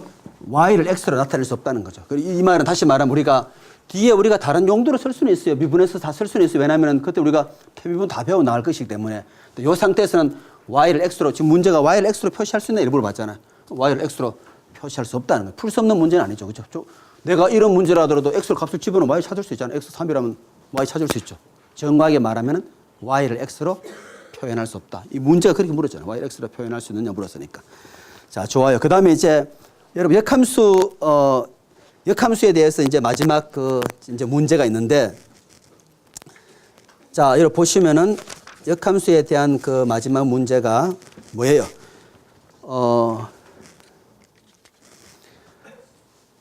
y를 x로 나타낼 수 없다는 거죠. 그리고 이 말은 다시 말하면 우리가 뒤에 우리가 다른 용도로 쓸 수는 있어요. 미분해서 다 쓸 수는 있어요. 왜냐하면 그때 우리가 표미분 다 배워 나갈 것이기 때문에. 이 상태에서는 y를 x로 지금 문제가 y를 x로 표시할 수 있나 이를 물어봤잖아요. y를 x로 표시할 수 없다는 거예요. 풀 수 없는 문제는 아니죠. 그렇죠? 내가 이런 문제라 하더라도 x로 값을 집어넣으면 y 찾을 수 있잖아요. x 3이라면 y 찾을 수 있죠. 정확하게 말하면 y를 x로 표현할 수 없다. 이 문제가 그렇게 물었잖아요. y를 x로 표현할 수 있느냐 물었으니까. 자, 좋아요. 그 다음에 이제 여러분 역함수에 대해서 이제 마지막 이제 문제가 있는데, 자, 여러분 보시면은 역함수에 대한 그 마지막 문제가 뭐예요?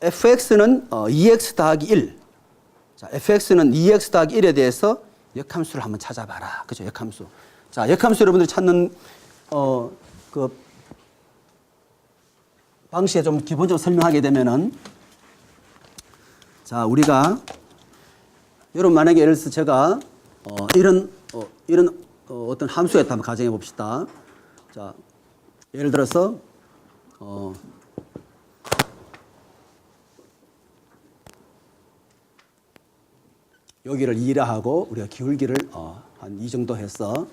fx는 2x 더하기 1. 자, fx는 2x 더하기 1에 대해서 역함수를 한번 찾아봐라. 그죠? 역함수. 자, 역함수 여러분들이 찾는 그 방식에 좀 기본적으로 설명하게 되면은, 자, 우리가 여러분 만약에 예를 들어서 제가 이런 어떤 함수에 한번 가정해 봅시다. 자, 예를 들어서 여기를 2라 하고 우리가 기울기를 한 이 정도 해서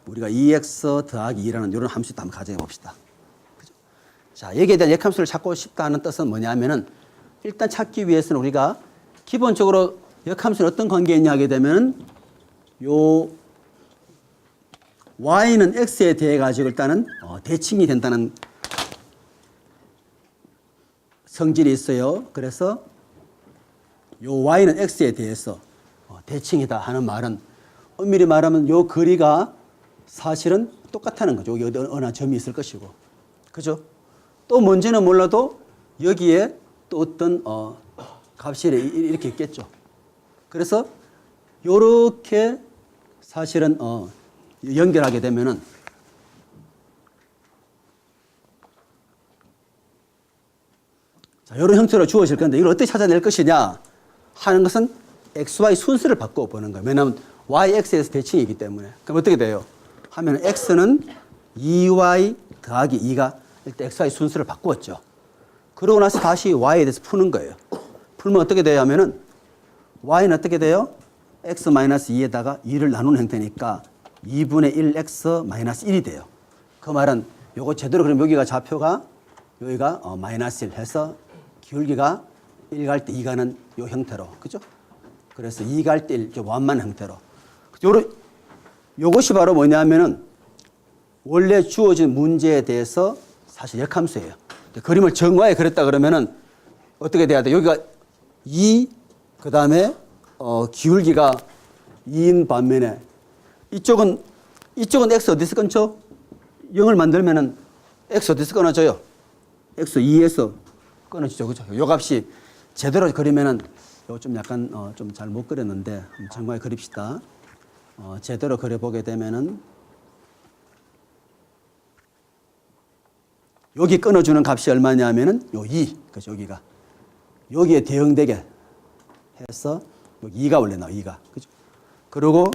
우리가 2x 더하기 2라는 이런 함수 한번 가정해 봅시다. 그죠? 자, 여기에 대한 역함수를 찾고 싶다는 뜻은 뭐냐면은 일단 찾기 위해서는 우리가 기본적으로 역함수는 어떤 관계에 있냐 하게 되면 요 y는 x에 대해 가지고 일단은 대칭이 된다는 성질이 있어요. 그래서 요 y는 x에 대해서 대칭이다 하는 말은 엄밀히 말하면 요 거리가 사실은 똑같다는 거죠. 여기 어느 점이 있을 것이고. 그죠? 또 뭔지는 몰라도 여기에 또 어떤 값이 이렇게 있겠죠. 그래서 요렇게 사실은 연결하게 되면은 자, 이런 형태로 주어질 건데 이걸 어떻게 찾아낼 것이냐 하는 것은 XY 순서를 바꿔 보는 거예요. 왜냐하면 Y, X에서 대칭이기 때문에. 그럼 어떻게 돼요? 하면 X는 2Y 더하기 2가 일단 XY 순서를 바꾸었죠. 그러고 나서 다시 Y에 대해서 푸는 거예요. 풀면 어떻게 돼요? 하면은 Y는 어떻게 돼요? X-2에다가 2를 나누는 형태니까 2분의 1X-1이 돼요. 그 말은 요거 제대로 그럼 여기가 좌표가 여기가 마이너스 1 해서 기울기가 1 갈 때 2 가는 요 형태로. 그죠? 그래서 2 갈 때 1 완만 형태로. 요것이 바로 뭐냐면은 원래 주어진 문제에 대해서 사실 역함수예요. 그림을 정화해 그렸다 그러면은 어떻게 돼야 돼? 여기가 2, 그 다음에 기울기가 2인 반면에 이쪽은 x 어디서 끊죠? 0을 만들면은 x 어디서 끊어져요? x 2에서 끊어지죠. 그죠? 요 값이 제대로 그리면은 요 좀 약간 좀 잘 못 그렸는데 정말 그립시다. 제대로 그려보게 되면은 여기 끊어주는 값이 얼마냐면은 요 2. 그죠? 여기가. 여기에 대응되게 해서 여기 2가 원래 나와, 2가. 그죠? 그리고,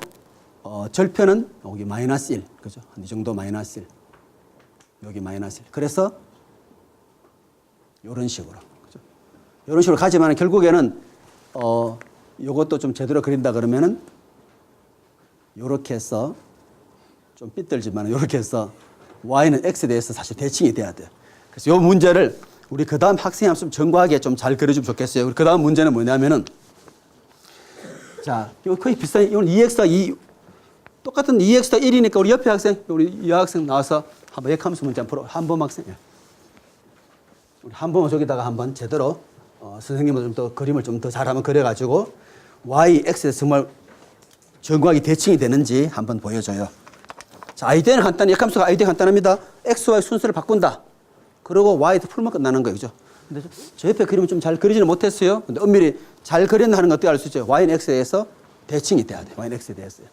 절편은 여기 마이너스 1. 그죠? 한 이 정도 마이너스 1. 여기 마이너스 1. 그래서, 요런 식으로. 그죠? 요런 식으로 가지만 결국에는, 요것도 좀 제대로 그린다 그러면은, 요렇게 해서, 좀 삐뚤지만 요렇게 해서, y는 x에 대해서 사실 대칭이 돼야 돼요. 그래서 요 문제를 우리 그 다음 학생이 한번 정교하게 좀 잘 그려주면 좋겠어요. 그 다음 문제는 뭐냐면은, 자, 이거 거의 비슷한, 이건 2x가 2, 똑같은 2x가 1이니까 우리 옆에 학생, 우리 여학생 나와서 한번 역함수 문제 한번 풀어. 한범 학생. 우리 한범 저기다가 한번 제대로, 선생님은 좀 더 그림을 좀 더 잘하면 그려가지고, y, x에 정말 정교하게 대칭이 되는지 한번 보여줘요. 자, 아이디어는 간단해. 역함수가 아이디어 간단합니다. x, y 순서를 바꾼다. 그리고 y도 풀면 끝나는 거예요. 그죠? 근데 저 옆에 그림은 좀 잘 그리지는 못했어요. 근데 엄밀히 잘 그렸나 하는 거 어떻게 알 수 있죠? y는 x에 대해서 대칭이 돼야 돼. y는 x에 대해서요.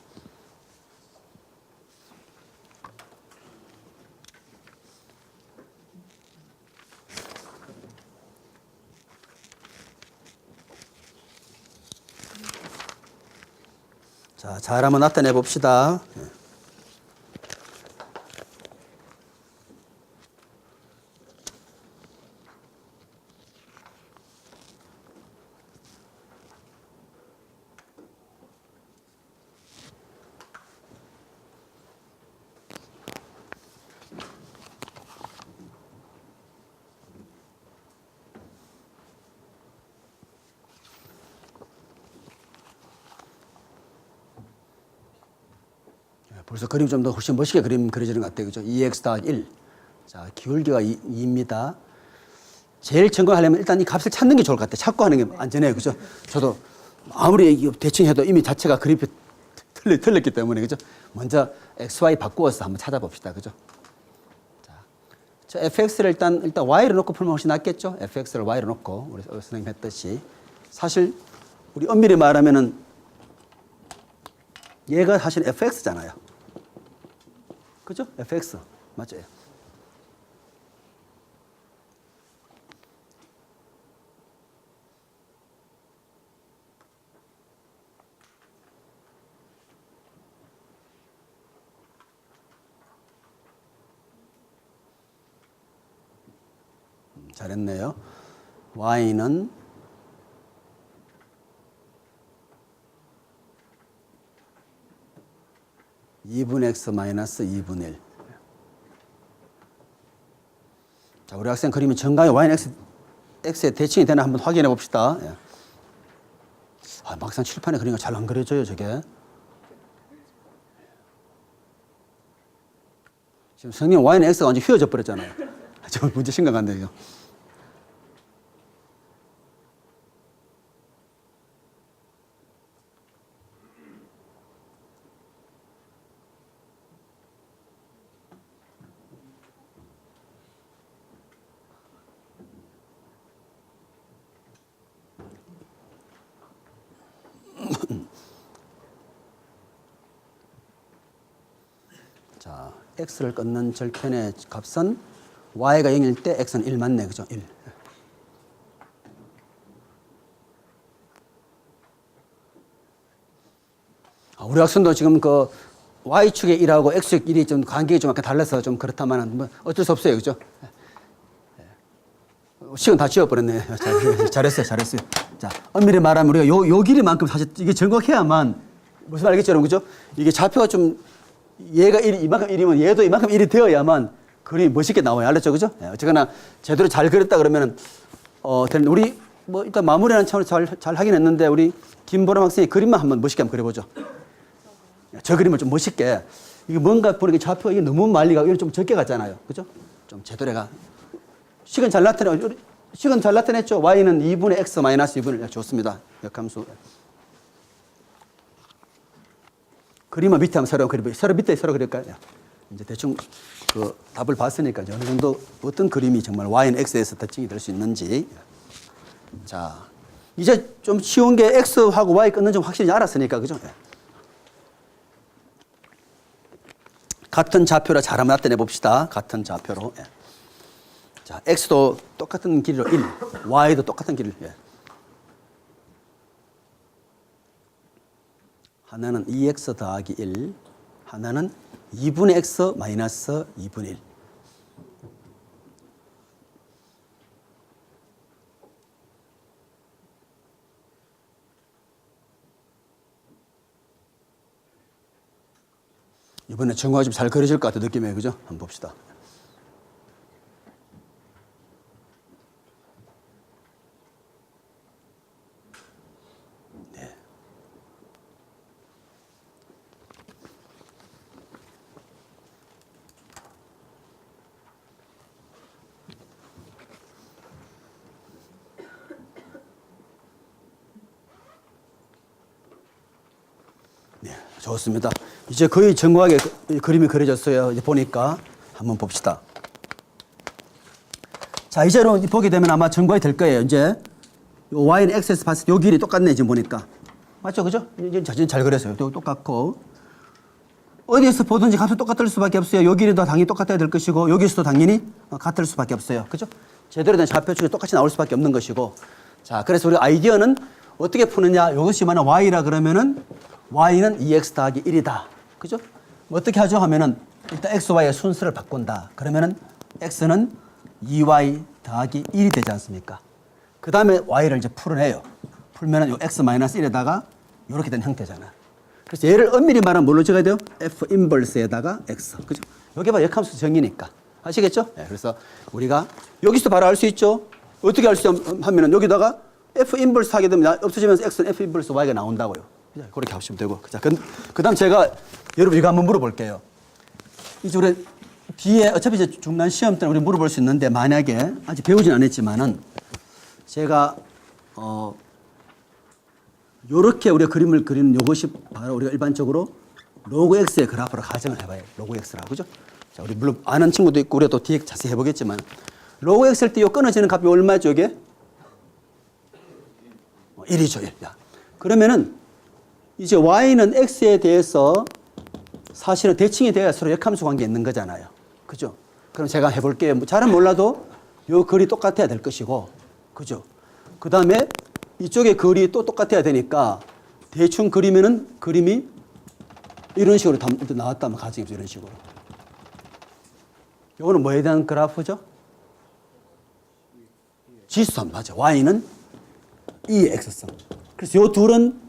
자, 잘 한번 나타내 봅시다. 벌써 그림 좀 더 훨씬 멋있게 그림 그려지는 것 같아요. 그죠? 2x 더하기 1. 자, 기울기가 2입니다. 제일 점검하려면 일단 이 값을 찾는 게 좋을 것 같아요. 찾고 하는 게 안전해요. 그죠? 저도 아무리 대칭해도 이미 자체가 그림이 틀렸기 때문에. 그죠? 먼저 x, y 바꾸어서 한번 찾아봅시다. 그죠? 자, 저 fx를 일단 y를 놓고 풀면 훨씬 낫겠죠? fx를 y로 놓고 우리 선생님 했듯이. 사실 우리 엄밀히 말하면은 얘가 사실 fx잖아요. 그죠? fx. 맞아요. 잘했네요. y는 2분의 x 마이너스 2분의 1. 자, 우리 학생 그림이 정강에 y는 x에 대칭이 되나 한번 확인해 봅시다. 예. 아, 막상 칠판에 그리니까 잘 안 그려져요, 저게. 지금 선생님 y는 x가 완전 휘어져 버렸잖아요. 저 문제 심각한데, 이거. 자, x를 끊는 절편의 값은 y가 0일 때 x는 1 맞네. 그죠? 1. 우리 학생도 지금 그 y축의 1하고 x축 1이 좀 관계가 좀 약간 달라서 좀 그렇다만 뭐 어쩔 수 없어요. 그죠? 시간 다 지워버렸네. 잘했어요. 자, 엄밀히 말하면 우리가 요 길이만큼 사실 이게 정확해야만 무슨 말 알겠죠? 여러분? 그죠? 이게 좌표가 좀 얘가 이만큼 1이면 얘도 이만큼 1이 되어야만 그림이 멋있게 나와요. 알았죠? 그죠? 어쨌거나 제대로 잘 그렸다 그러면은, 우리 뭐 일단 마무리하는 차원에서 잘 하긴 했는데 우리 김보람 학생이 그림만 한번 멋있게 한번 그려보죠. 저 그림을 좀 멋있게. 이게 뭔가 보니까 좌표가 이게 너무 멀리 가고 이건 좀 적게 갔잖아요. 그죠? 좀 제대로 해가. 식은 잘 나타냈죠? y는 2분의 x 마이너스 2분의 1. 좋습니다. 역함수. 그림은 밑에 한번 서로 그려볼까요? 서로 밑에 서로 그릴까요? 이제 대충 그 답을 봤으니까 어느 정도 어떤 그림이 정말 y는 x에서 대칭이 될 수 있는지. 자, 이제 좀 쉬운 게 x하고 y 끊는 점 확실히 알았으니까, 그죠? 같은 좌표로 잘 한번 나타내 봅시다. 같은 좌표로. 자, x도 똑같은 길이로 1, y도 똑같은 길을. 하나는 2x 더하기 1, 하나는 2분의 x 마이너스 2분의 1. 이번에 정화가 좀 잘 그려질 것 같은 느낌이에요. 그죠? 한번 봅시다. 네. 네, 좋습니다. 이제 거의 정확하게 그림이 그려졌어요. 이제 보니까 한번 봅시다. 자, 이제로 보게 되면 아마 정확히 될 거예요. 이제 요 y는 x에서 봤을 때 요 길이 똑같네, 지금 보니까. 맞죠? 그죠? 이제 사진 잘 그렸어요. 똑같고. 어디에서 보든지 값이 똑같을 수밖에 없어요. 요 길이도 당연히 똑같아야 될 것이고, 여기서도 당연히 같을 수밖에 없어요. 그죠? 제대로 된 좌표축이 똑같이 나올 수밖에 없는 것이고. 자, 그래서 우리 아이디어는 어떻게 푸느냐. 이것이 만약 y라 그러면은 y는 2x 더하기 1이다. 그죠? 어떻게 하죠? 하면은 일단 x, y의 순서를 바꾼다. 그러면은 x는 2y 더하기 1이 되지 않습니까? 그 다음에 y를 이제 풀어내요. 풀면은 요 x 마이너스 1에다가 이렇게 된 형태잖아. 그래서 얘를 엄밀히 말하면 뭘로 적어야 돼요? f 인버스에다가 x. 그죠? 여기 봐, 역함수 정의니까. 아시겠죠? 네, 그래서 우리가 여기서 바로 알 수 있죠? 어떻게 알 수 하면은 여기다가 f 인버스 하게 되면 없어지면서 x는 f 인버스 y가 나온다고요. 그렇게 하시면 되고. 자, 그 다음 제가 여러분 이거 한번 물어볼게요. 이제 우리 뒤에 어차피 이제 중간 시험 때는 우리 물어볼 수 있는데 만약에 아직 배우진 않았지만은 제가 요렇게 우리가 그림을 그리는 요것이 바로 우리가 일반적으로 로그 x의 그래프로 가정을 해봐요. 로그 x라고. 그죠? 자, 우리 물론 아는 친구도 있고 우리가 또 뒤에 자세히 해보겠지만 로그 x일 때 요 끊어지는 값이 얼마죠, 이게? 1이죠, 1. 야. 그러면은 이제 y는 x에 대해서 사실은 대칭이 돼야 서로 역함수 관계에 있는 거잖아요. 그죠? 그럼 제가 해볼게요. 잘은 몰라도 요 글이 똑같아야 될 것이고, 그죠? 그 다음에 이쪽에 글이 또 똑같아야 되니까 대충 그리면은 그림이 이런 식으로 나왔다면 가정이 이런 식으로. 요거는 뭐에 대한 그래프죠? 지수함, 맞아. y는 2의 x선. 그래서 요 둘은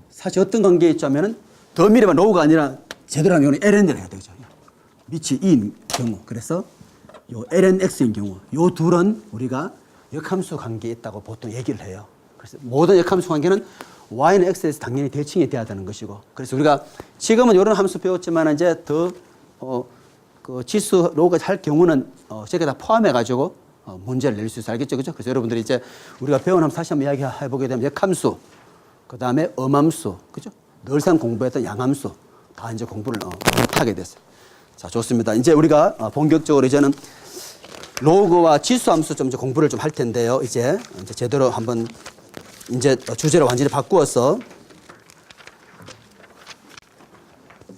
사실 어떤 관계에 있자면은 더 미래만 로우가 아니라 제대로 하면 이거는 ln을 해야 되죠. 밑이 2인 경우. 그래서 요 lnx인 경우. 요 둘은 우리가 역함수 관계에 있다고 보통 얘기를 해요. 그래서 모든 역함수 관계는 y는 x에서 당연히 대칭이 돼야 되는 것이고. 그래서 우리가 지금은 이런 함수 배웠지만 이제 더 그 지수 로우가 할 경우는 저게 다 포함해가지고 문제를 낼 수 있어. 알겠죠? 그죠? 그래서 여러분들이 이제 우리가 배운 함수 다시 한번 이야기해보게 되면 역함수, 그 다음에 음함수, 그죠? 늘상 공부했던 양함수 다 이제 공부를 하게 됐어요. 자, 좋습니다. 이제 우리가 본격적으로 이제는 로그와 지수함수 좀 이제 공부를 좀 할 텐데요. 이제 제대로 한번 이제 주제를 완전히 바꾸어서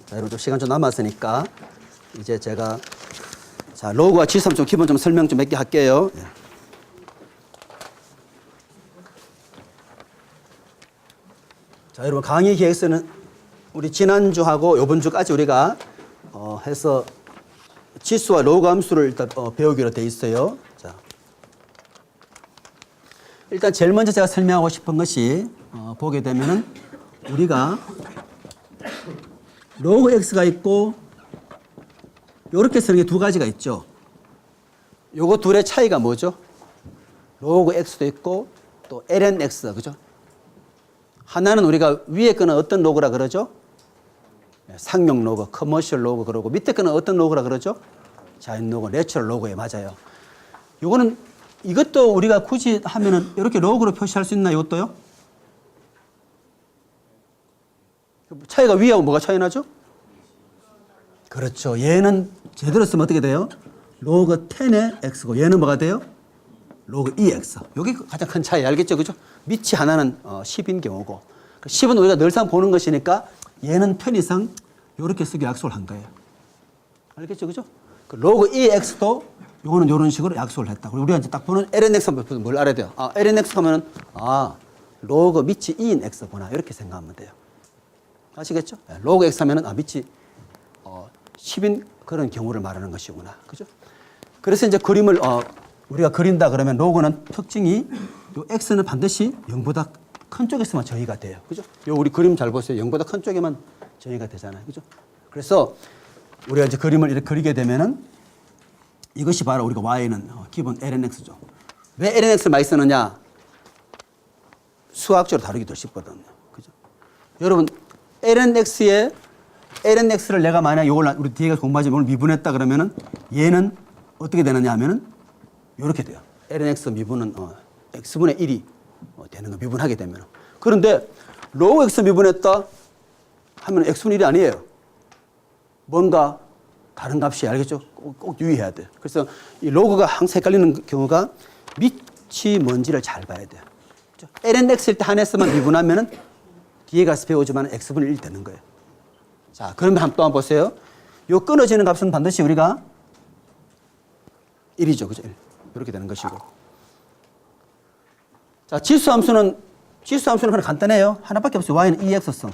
자, 여러분 좀 시간 좀 남았으니까 이제 제가 자, 로그와 지수함수 좀 기본 좀 설명 좀 몇 개 할게요. 예. 자, 여러분 강의 기획서는 우리 지난주하고 이번 주까지 우리가 해서 지수와 로그 함수를 일단 배우기로 돼 있어요. 자, 일단 제일 먼저 제가 설명하고 싶은 것이 보게 되면은 우리가 로그 x가 있고 이렇게 쓰는 게 두 가지가 있죠. 요거 둘의 차이가 뭐죠? 로그 x도 있고 또 ln x, 그죠? 하나는 우리가 위에 거는 어떤 로그라 그러죠? 상용 로그, 커머셜 로그 그러고 밑에 거는 어떤 로그라 그러죠? 자연 로그, 내추럴 로그에 맞아요. 요거는 이것도 우리가 굳이 하면은 이렇게 로그로 표시할 수 있나 이것도요? 차이가 위하고 뭐가 차이 나죠? 그렇죠. 얘는 제대로 쓰면 어떻게 돼요? 로그 10의 x고 얘는 뭐가 돼요? 로그 2x. 여기 가장 큰 차이 알겠죠? 그죠? 밑이 하나는 10인 경우고 10은 우리가 늘상 보는 것이니까 얘는 편의상 이렇게 쓰기 약속을 한 거예요. 알겠죠? 그죠? 그 로그 2x도 요거는 이런 식으로 약속을 했다. 그리고 우리가 이제 딱 보는 lnx 하면 뭘 알아야 돼요? lnx 하면은 로그 밑이 2인 x구나. 이렇게 생각하면 돼요. 아시겠죠? 로그 x 하면은 밑이 10인 그런 경우를 말하는 것이구나. 그죠? 그래서 이제 그림을 우리가 그린다 그러면 로그는 특징이 요 x는 반드시 0보다 큰 쪽에서만 정의가 돼요. 그죠? 요 우리 그림 잘 보세요. 0보다 큰 쪽에만 정의가 되잖아요. 그죠? 그래서 우리가 이제 그림을 이렇게 그리게 되면은 이것이 바로 우리가 y는 기본 lnx죠. 왜 lnx를 많이 쓰느냐? 수학적으로 다루기 더 쉽거든요. 그죠? 여러분, lnx를 내가 만약 이걸 우리 뒤에 공부하지 오늘 미분했다 그러면은 얘는 어떻게 되느냐 하면은 이렇게 돼요. lnx 미분은 x분의 1이 되는 거 미분하게 되면. 그런데 로그 x 미분했다 하면 x분의 1이 아니에요. 뭔가 다른 값이 알겠죠? 꼭 유의해야 돼요. 그래서 이 로그가 항상 헷갈리는 경우가 밑이 뭔지를 잘 봐야 돼요. 그렇죠? lnx일 때 한 x만 미분하면은 뒤에 가서 배우지만 x분의 1 되는 거예요. 자, 그러면 또 한번 보세요. 요 끊어지는 값은 반드시 우리가 1이죠. 그죠? 1. 이렇게 되는 것이고. 자, 지수함수는 그냥 간단해요. 하나밖에 없어요. y는 2x승.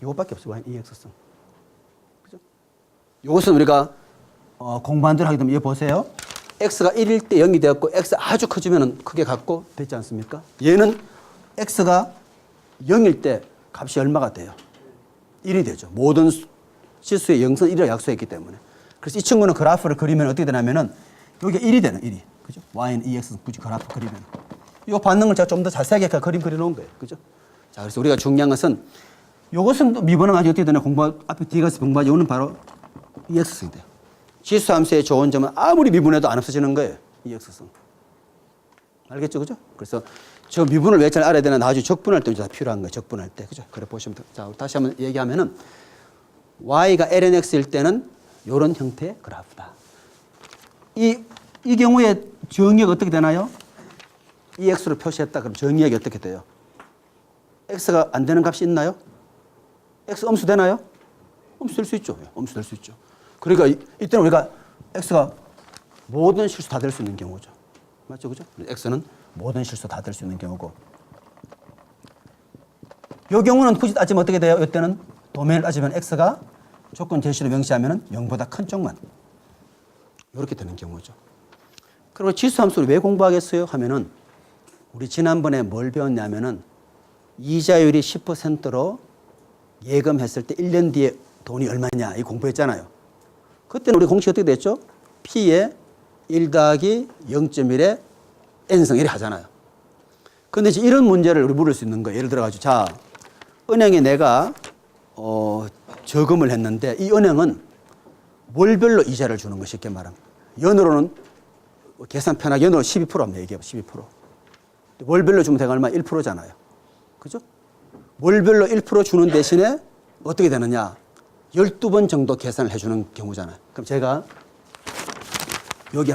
이것밖에 없어요. y는 2x승. 그죠? 이것은 우리가 공부한 대로 하게 되면 여기 보세요. x가 1일 때 0이 되었고 x 아주 커지면 크게 갖고 됐지 않습니까? 얘는 x가 0일 때 값이 얼마가 돼요? 1이 되죠. 모든 실수의 0선 1이라고 약속했기 때문에. 그래서 이 친구는 그래프를 그리면 어떻게 되냐면은 여기가 1이 되는 1이. 그죠? y는 2x 굳이 그래프 그리면. 이거 받는 걸 제가 좀 더 자세하게 그림 그려놓은 거예요. 그죠? 자, 그래서 우리가 중요한 것은 이것은 미분하면 어떻게 되나 앞에 뒤에 가서 공부하지. 이거는 바로 2x승이 돼요. 지수함수의 좋은 점은 아무리 미분해도 안 없어지는 거예요. 2x승. 알겠죠? 그죠? 그래서 저 미분을 왜 잘 알아야 되나 나중에 적분할 때 다 필요한 거예요. 적분할 때. 그죠? 그래 보시면 돼요. 자, 다시 한번 얘기하면은 y가 lnx일 때는 이런 형태의 그래프다. 이 경우에 정의가 어떻게 되나요? EX로 표시했다. 그럼 정의역이 어떻게 돼요? X가 안 되는 값이 있나요? X 엄수 되나요? 엄수 될 수 있죠. 엄수 될 수 있죠. 그러니까 이때는 우리가 X가 모든 실수 다 될 수 있는 경우죠. 맞죠? 그죠? X는 모든 실수 다 될 수 있는 경우고. 이 경우는 굳이 따지면 어떻게 돼요? 이때는 도면을 따지면 X가 조건 제시를 명시하면 0보다 큰 쪽만. 이렇게 되는 경우죠. 그리고 지수함수를 왜 공부하겠어요? 하면은 우리 지난번에 뭘 배웠냐면은 이자율이 10%로 예금했을 때 1년 뒤에 돈이 얼마냐 이 공부했잖아요. 그때는 우리 공식이 어떻게 됐죠? P에 1 더하기 0.1에 N승 이렇게 하잖아요. 그런데 이제 이런 문제를 우리 물을 수 있는 거예요. 예를 들어가지고 자, 은행에 내가 저금을 했는데 이 은행은 월별로 이자를 주는 거 쉽게 말하면. 연으로는 계산 편하게 연으로 12% 한번 얘기해봐. 12%. 월별로 주면 대가 얼마? 1%잖아요. 그죠? 월별로 1% 주는 대신에 어떻게 되느냐? 12번 정도 계산을 해주는 경우잖아요. 그럼 제가 여기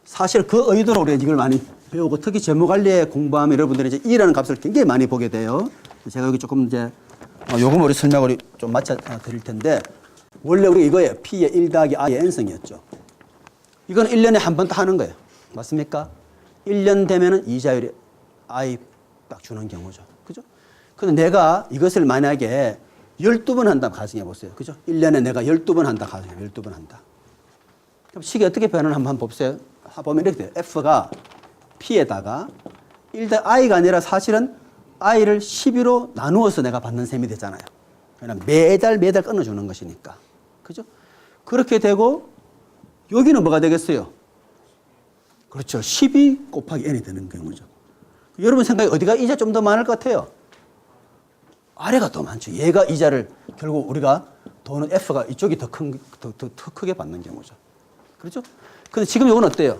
사실 그 의도로 우리가 이걸 많이 배우고 특히 재무관리에 공부하면 여러분들이 이제 E라는 값을 굉장히 많이 보게 돼요. 제가 여기 조금 이제 요금 우리 설명을 좀 맞춰 드릴 텐데 원래 우리 이거예요. P의 1 더하기 I의 N승이었죠. 이건 1년에 한 번 더 하는 거예요. 맞습니까? 1년 되면은 이자율이 I 딱 주는 경우죠. 그죠? 근데 내가 이것을 만약에 12번 한다 가정해 보세요. 그죠? 1년에 내가 12번 한다 가정해 12번 한다. 그럼 식이 어떻게 변하나 한번 보세요. 보면 이렇게 돼요. F가 P에다가 1-I가 아니라 사실은 I를 12로 나누어서 내가 받는 셈이 되잖아요. 왜냐면 매달 끊어주는 것이니까. 그죠? 그렇게 되고 여기는 뭐가 되겠어요? 그렇죠. 12 곱하기 n이 되는 경우죠. 여러분 생각에 어디가 이자 좀 더 많을 것 같아요? 아래가 더 많죠. 얘가 이자를 결국 우리가 돈은 F가 이쪽이 더 크게 받는 경우죠. 그렇죠? 근데 지금 이건 어때요?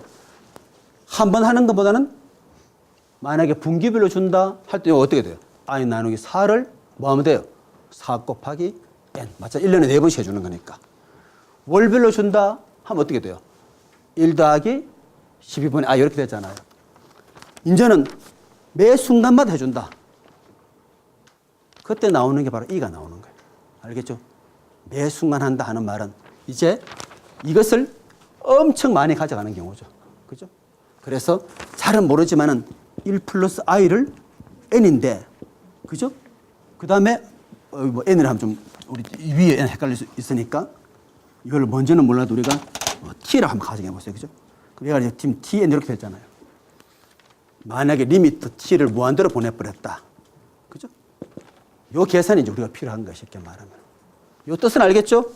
한 번 하는 것보다는 만약에 분기별로 준다 할 때 이거 어떻게 돼요? I 나누기 4를 뭐 하면 돼요? 4 곱하기 n. 맞죠? 1년에 4번씩 해주는 거니까. 월별로 준다 하면 어떻게 돼요? 1 더하기 12분의 이렇게 되잖아요. 이제는 매 순간마다 해준다. 그때 나오는 게 바로 E가 나오는 거예요. 알겠죠? 매 순간 한다 하는 말은 이제 이것을 엄청 많이 가져가는 경우죠. 그죠? 그래서 잘은 모르지만은 1 플러스 I를 N인데, 그죠? 그 다음에 뭐 n을 하면 좀 우리 위에 n 헷갈릴 수 있으니까 이걸 먼저는 몰라도 우리가 t라고 한번 가정해 보세요. 그죠? 그럼 얘가 지금 tn 이렇게 됐잖아요. 만약에 리미트 t를 무한대로 보내버렸다. 그죠? 요 계산이 이제 우리가 필요한 거예요. 쉽게 말하면. 요 뜻은 알겠죠?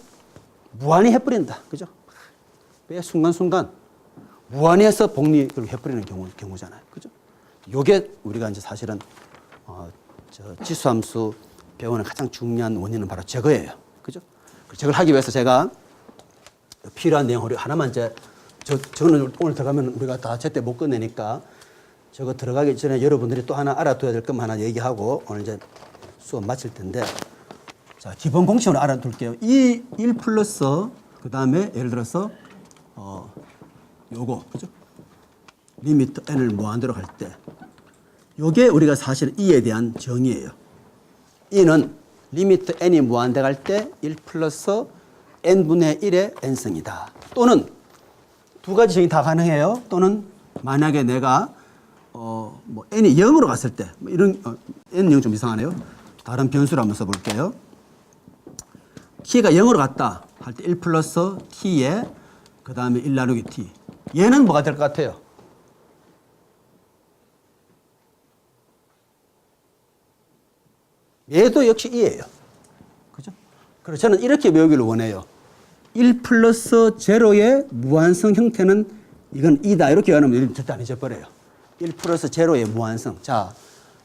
무한히 해버린다. 그죠? 매 순간순간 무한히 해서 복리를 해버리는 경우잖아요. 그죠? 요게 우리가 이제 사실은, 지수함수 배우는 가장 중요한 원인은 바로 저거예요. 그죠? 저걸 하기 위해서 제가 필요한 내용을 하나만 저는 오늘 들어가면 우리가 다 제때 못 끝내니까 저거 들어가기 전에 여러분들이 또 하나 알아둬야 될 것만 하나 얘기하고 오늘 이제 수업 마칠 텐데, 자, 기본 공식으로 알아둘게요. 이 1 플러스 그 다음에 예를 들어서 요거 그죠? 리미트 n을 무한대로 갈 때 요게 우리가 사실 e에 대한 정의예요. e는 리미트 n이 무한대 갈 때 1 플러스 n분의 1의 n승이다. 또는 두 가지 정의 다 가능해요. 또는 만약에 내가 뭐 n이 0으로 갔을 때 뭐 이런 n은 좀 이상하네요. 다른 변수를 한번 써볼게요. t가 0으로 갔다 할 때 1 플러스 t에 그 다음에 1 나누기 t. 얘는 뭐가 될 것 같아요? 얘도 역시 2예요. 그죠? 그래서 저는 이렇게 배우기를 원해요. 1 플러스 제로의 무한성 형태는 이건 2다. 이렇게 외우면 절대 안 잊어버려요. 1 플러스 제로의 무한성. 자,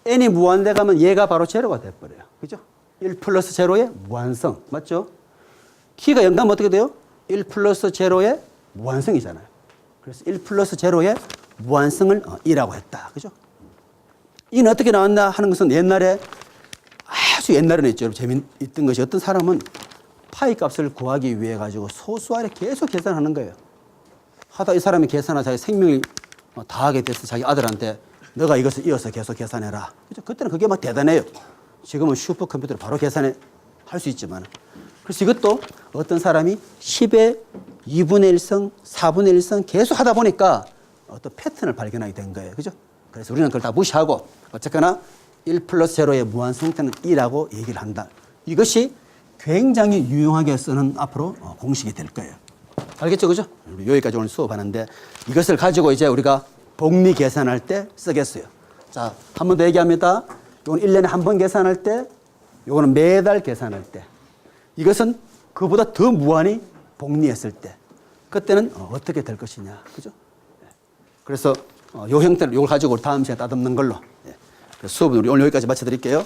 n이 무한대 가면 얘가 바로 제로가 돼버려요. 그죠? 1 플러스 제로의 무한성. 맞죠? t가 0 가면 어떻게 돼요? 1 플러스 제로의 무한성이잖아요. 그래서 1 플러스 제로의 무한성을 2라고 했다. 그죠? 이는 어떻게 나왔나 하는 것은 옛날에 아주 옛날에는 있죠. 재미있던 것이 어떤 사람은 파이 값을 구하기 위해 가지고 소수 아래 계속 계산하는 거예요. 하다 이 사람이 계산하다 자기 생명을 다하게 돼서 자기 아들한테 너가 이것을 이어서 계속 계산해라. 그죠? 그때는 그게 막 대단해요. 지금은 슈퍼컴퓨터로 바로 계산할 수 있지만. 그래서 이것도 어떤 사람이 10의 2분의 1성, 4분의 1성 계속 하다 보니까 어떤 패턴을 발견하게 된 거예요. 그죠? 그래서 우리는 그걸 다 무시하고 어쨌거나 1 플러스 제로의 무한성태는 2라고 얘기를 한다. 이것이 굉장히 유용하게 쓰는 앞으로 공식이 될 거예요. 알겠죠? 그죠? 우리 여기까지 오늘 수업하는데 이것을 가지고 이제 우리가 복리 계산할 때 쓰겠어요. 자, 한 번 더 얘기합니다. 이건 1년에 한 번 계산할 때, 이거는 매달 계산할 때. 이것은 그보다 더 무한히 복리했을 때. 그때는 어떻게 될 것이냐. 그죠? 그래서 요 형태를 이걸 가지고 다음 시간에 따듬는 걸로. 수업은 우리 오늘 여기까지 마쳐드릴게요.